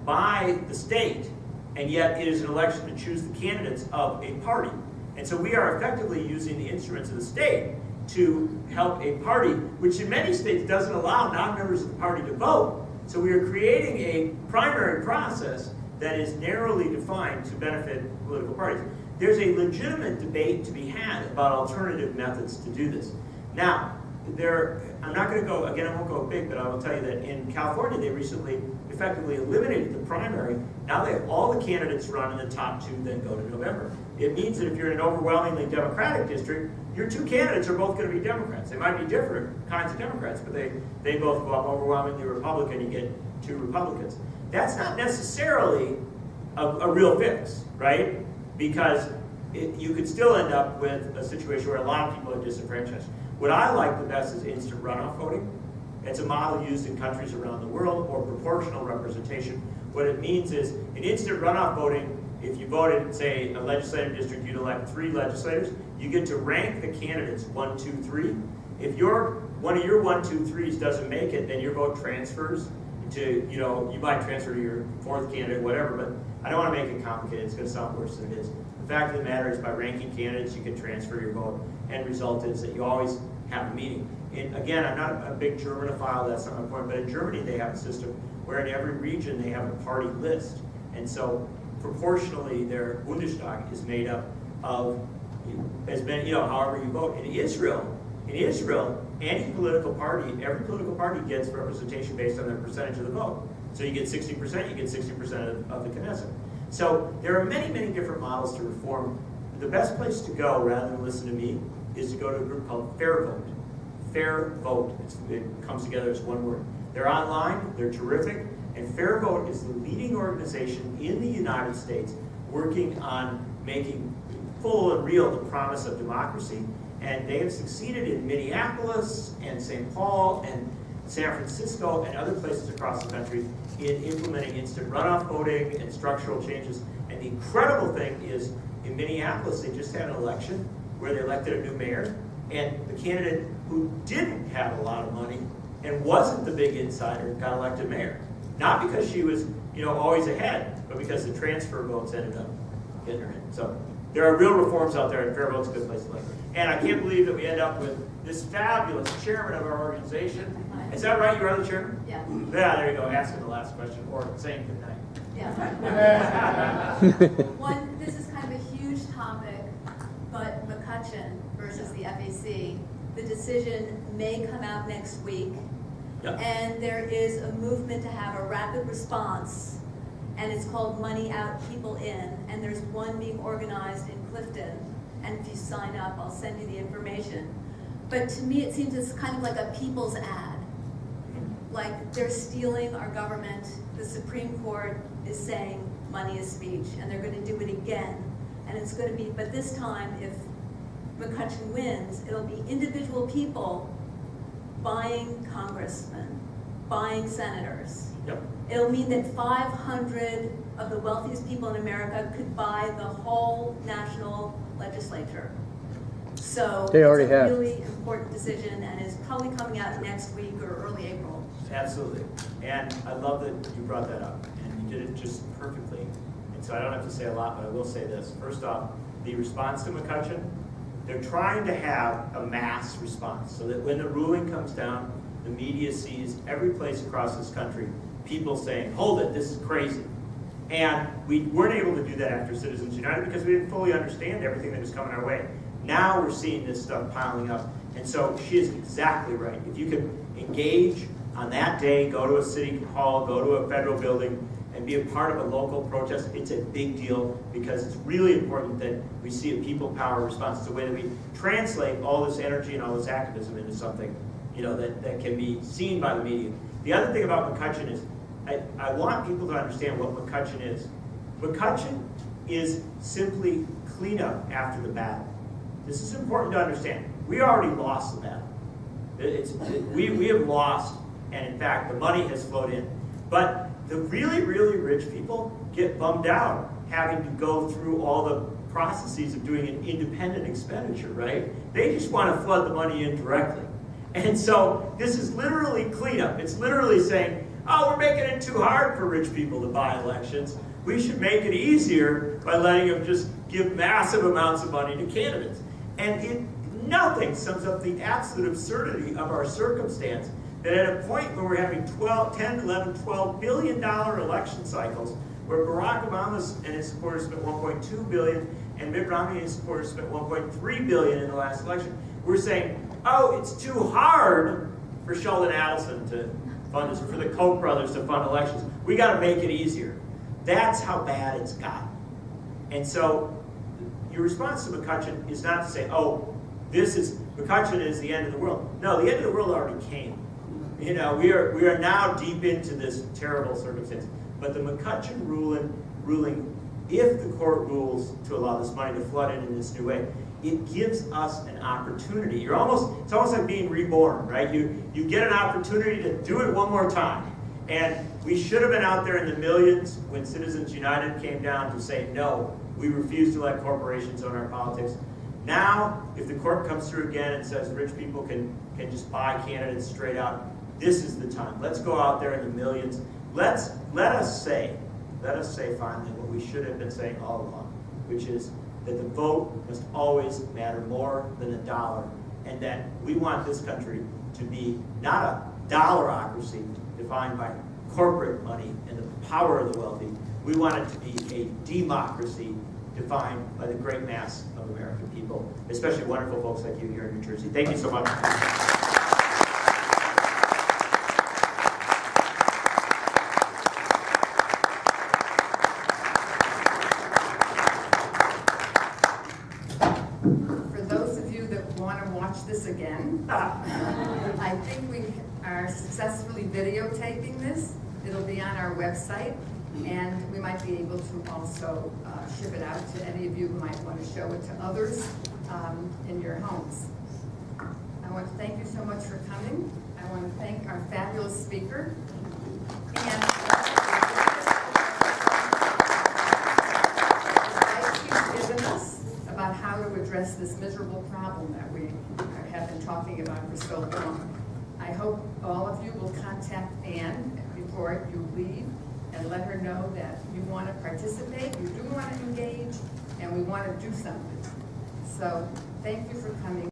[SPEAKER 2] by the state, and yet it is an election to choose the candidates of a party. And so we are effectively using the instruments of the state to help a party, which in many states doesn't allow non-members of the party to vote. So we are creating a primary process that is narrowly defined to benefit political parties. There's a legitimate debate to be had about alternative methods to do this. Now, I'm not going to go, again, I won't go big, but I will tell you that in California, they recently effectively eliminated the primary. Now they have all the candidates run in the top two, then go to November. It means that if you're in an overwhelmingly Democratic district, your two candidates are both going to be Democrats. They might be different kinds of Democrats, but they both go up overwhelmingly Republican. You get two Republicans. That's not necessarily a real fix, right? Because you could still end up with a situation where a lot of people are disenfranchised. What I like the best is instant runoff voting. It's a model used in countries around the world, or proportional representation. What it means is, in instant runoff voting, if you voted, say, a legislative district, you'd elect 3 legislators, you get to rank the candidates 1, 2, 3. If one of your 1, 2, 3s doesn't make it, then your vote transfers to, you might transfer to your 4th candidate, whatever, but I don't want to make it complicated. It's going to sound worse than it is. The fact of the matter is, by ranking candidates, you can transfer your vote. End result is that you always have a meeting. And again, I'm not a big Germanophile, that's not my point, but in Germany they have a system where in every region they have a party list. And so proportionally their Bundestag is made up of as many, however you vote. In Israel, any political party, every political party gets representation based on their percentage of the vote. So you get 60%, you get 60% of the Knesset. So there are many, many different models to reform. The best place to go, rather than listen to me, is to go to a group called Fair Vote. Fair Vote, it comes together as one word. They're online, they're terrific, and Fair Vote is the leading organization in the United States working on making full and real the promise of democracy. And they have succeeded in Minneapolis and St. Paul and San Francisco and other places across the country in implementing instant runoff voting and structural changes. And the incredible thing is, in Minneapolis, they just had an election where they elected a new mayor, and the candidate who didn't have a lot of money and wasn't the big insider got elected mayor. Not because she was, always ahead, but because the transfer votes ended up getting her in. So there are real reforms out there, and Fair Vote's a good place to live. And I can't believe that we end up with this fabulous chairman of our organization. Is that right? You are the chairman?
[SPEAKER 5] Yeah.
[SPEAKER 2] Yeah, there you go. Asking the last question, or saying good night.
[SPEAKER 13] Yeah. This is kind of a huge topic, but McCutcheon versus the FAC, the decision may come out next week.
[SPEAKER 2] Yep.
[SPEAKER 13] And there is a movement to have a rapid response, and it's called Money Out, People In, and there's one being organized in Clifton, and if you sign up, I'll send you the information. But to me, it seems it's kind of like a people's ad. Like, they're stealing our government. The Supreme Court is saying money is speech, and they're going to do it again. And it's going to be, but this time, if McCutcheon wins, it'll be individual people buying congressmen, buying senators.
[SPEAKER 2] Yep.
[SPEAKER 13] It'll mean that 500 of the wealthiest people in America could buy the whole national legislature. So
[SPEAKER 14] They already
[SPEAKER 13] it's a
[SPEAKER 14] have.
[SPEAKER 13] really important decision, and is probably coming out next week or early April.
[SPEAKER 2] Absolutely. And I love that you brought that up, and you did it just perfectly. And so I don't have to say a lot, but I will say this. First off, the response to McCutcheon, they're trying to have a mass response so that when the ruling comes down, the media sees every place across this country people saying, hold it, this is crazy. And we weren't able to do that after Citizens United because we didn't fully understand everything that was coming our way. Now we're seeing this stuff piling up. And so she is exactly right. If you could engage on that day, go to a city hall, go to a federal building, and be a part of a local protest, it's a big deal because it's really important that we see a people power response. It's a way that we translate all this energy and all this activism into something, that can be seen by the media. The other thing about McCutcheon is, I want people to understand what McCutcheon is. McCutcheon is simply cleanup after the battle. This is important to understand. We already lost the battle. We have lost, and in fact, the money has flowed in. But the really, really rich people get bummed out having to go through all the processes of doing an independent expenditure, right? They just want to flood the money in directly. And so this is literally cleanup. It's literally saying, oh, we're making it too hard for rich people to buy elections. We should make it easier by letting them just give massive amounts of money to candidates. And nothing sums up the absolute absurdity of our circumstance that at a point when we're having 10, 11, $12 billion election cycles, where Barack Obama and his supporters spent $1.2 billion, and Mitt Romney and his supporters spent $1.3 billion in the last election. We're saying, oh, it's too hard for Sheldon Adelson to fund us, or for the Koch brothers to fund elections. We got to make it easier. That's how bad it's gotten. And so your response to McCutcheon is not to say, oh, McCutcheon is the end of the world. No, the end of the world already came. You know, we are now deep into this terrible circumstance. But the McCutcheon ruling, if the court rules to allow this money to flood in this new way, it gives us an opportunity. It's almost like being reborn, right? You get an opportunity to do it one more time. And we should have been out there in the millions when Citizens United came down to say, no, we refuse to let corporations own our politics. Now, if the court comes through again and says rich people can just buy candidates straight out, this is the time. Let's go out there in the millions. Let us say finally what we should have been saying all along, which is that the vote must always matter more than a dollar, and that we want this country to be not a dollarocracy defined by corporate money and the power of the wealthy. We want it to be a democracy defined by the great mass of American people, especially wonderful folks like you here in New Jersey. Thank you so much.
[SPEAKER 1] For those of you that want to watch this again, I think we are successfully videotaping this. It'll be on our website, and we might be able to also ship it out to any of you who might want to show it to others in your homes. I want to thank you so much for coming. I want to thank our fabulous speaker. And he's given us about how to address this miserable problem that we have been talking about for so long. I hope all of you will contact Anne before you leave and let her know that you want to participate, you do want to engage, and we want to do something. So thank you for coming.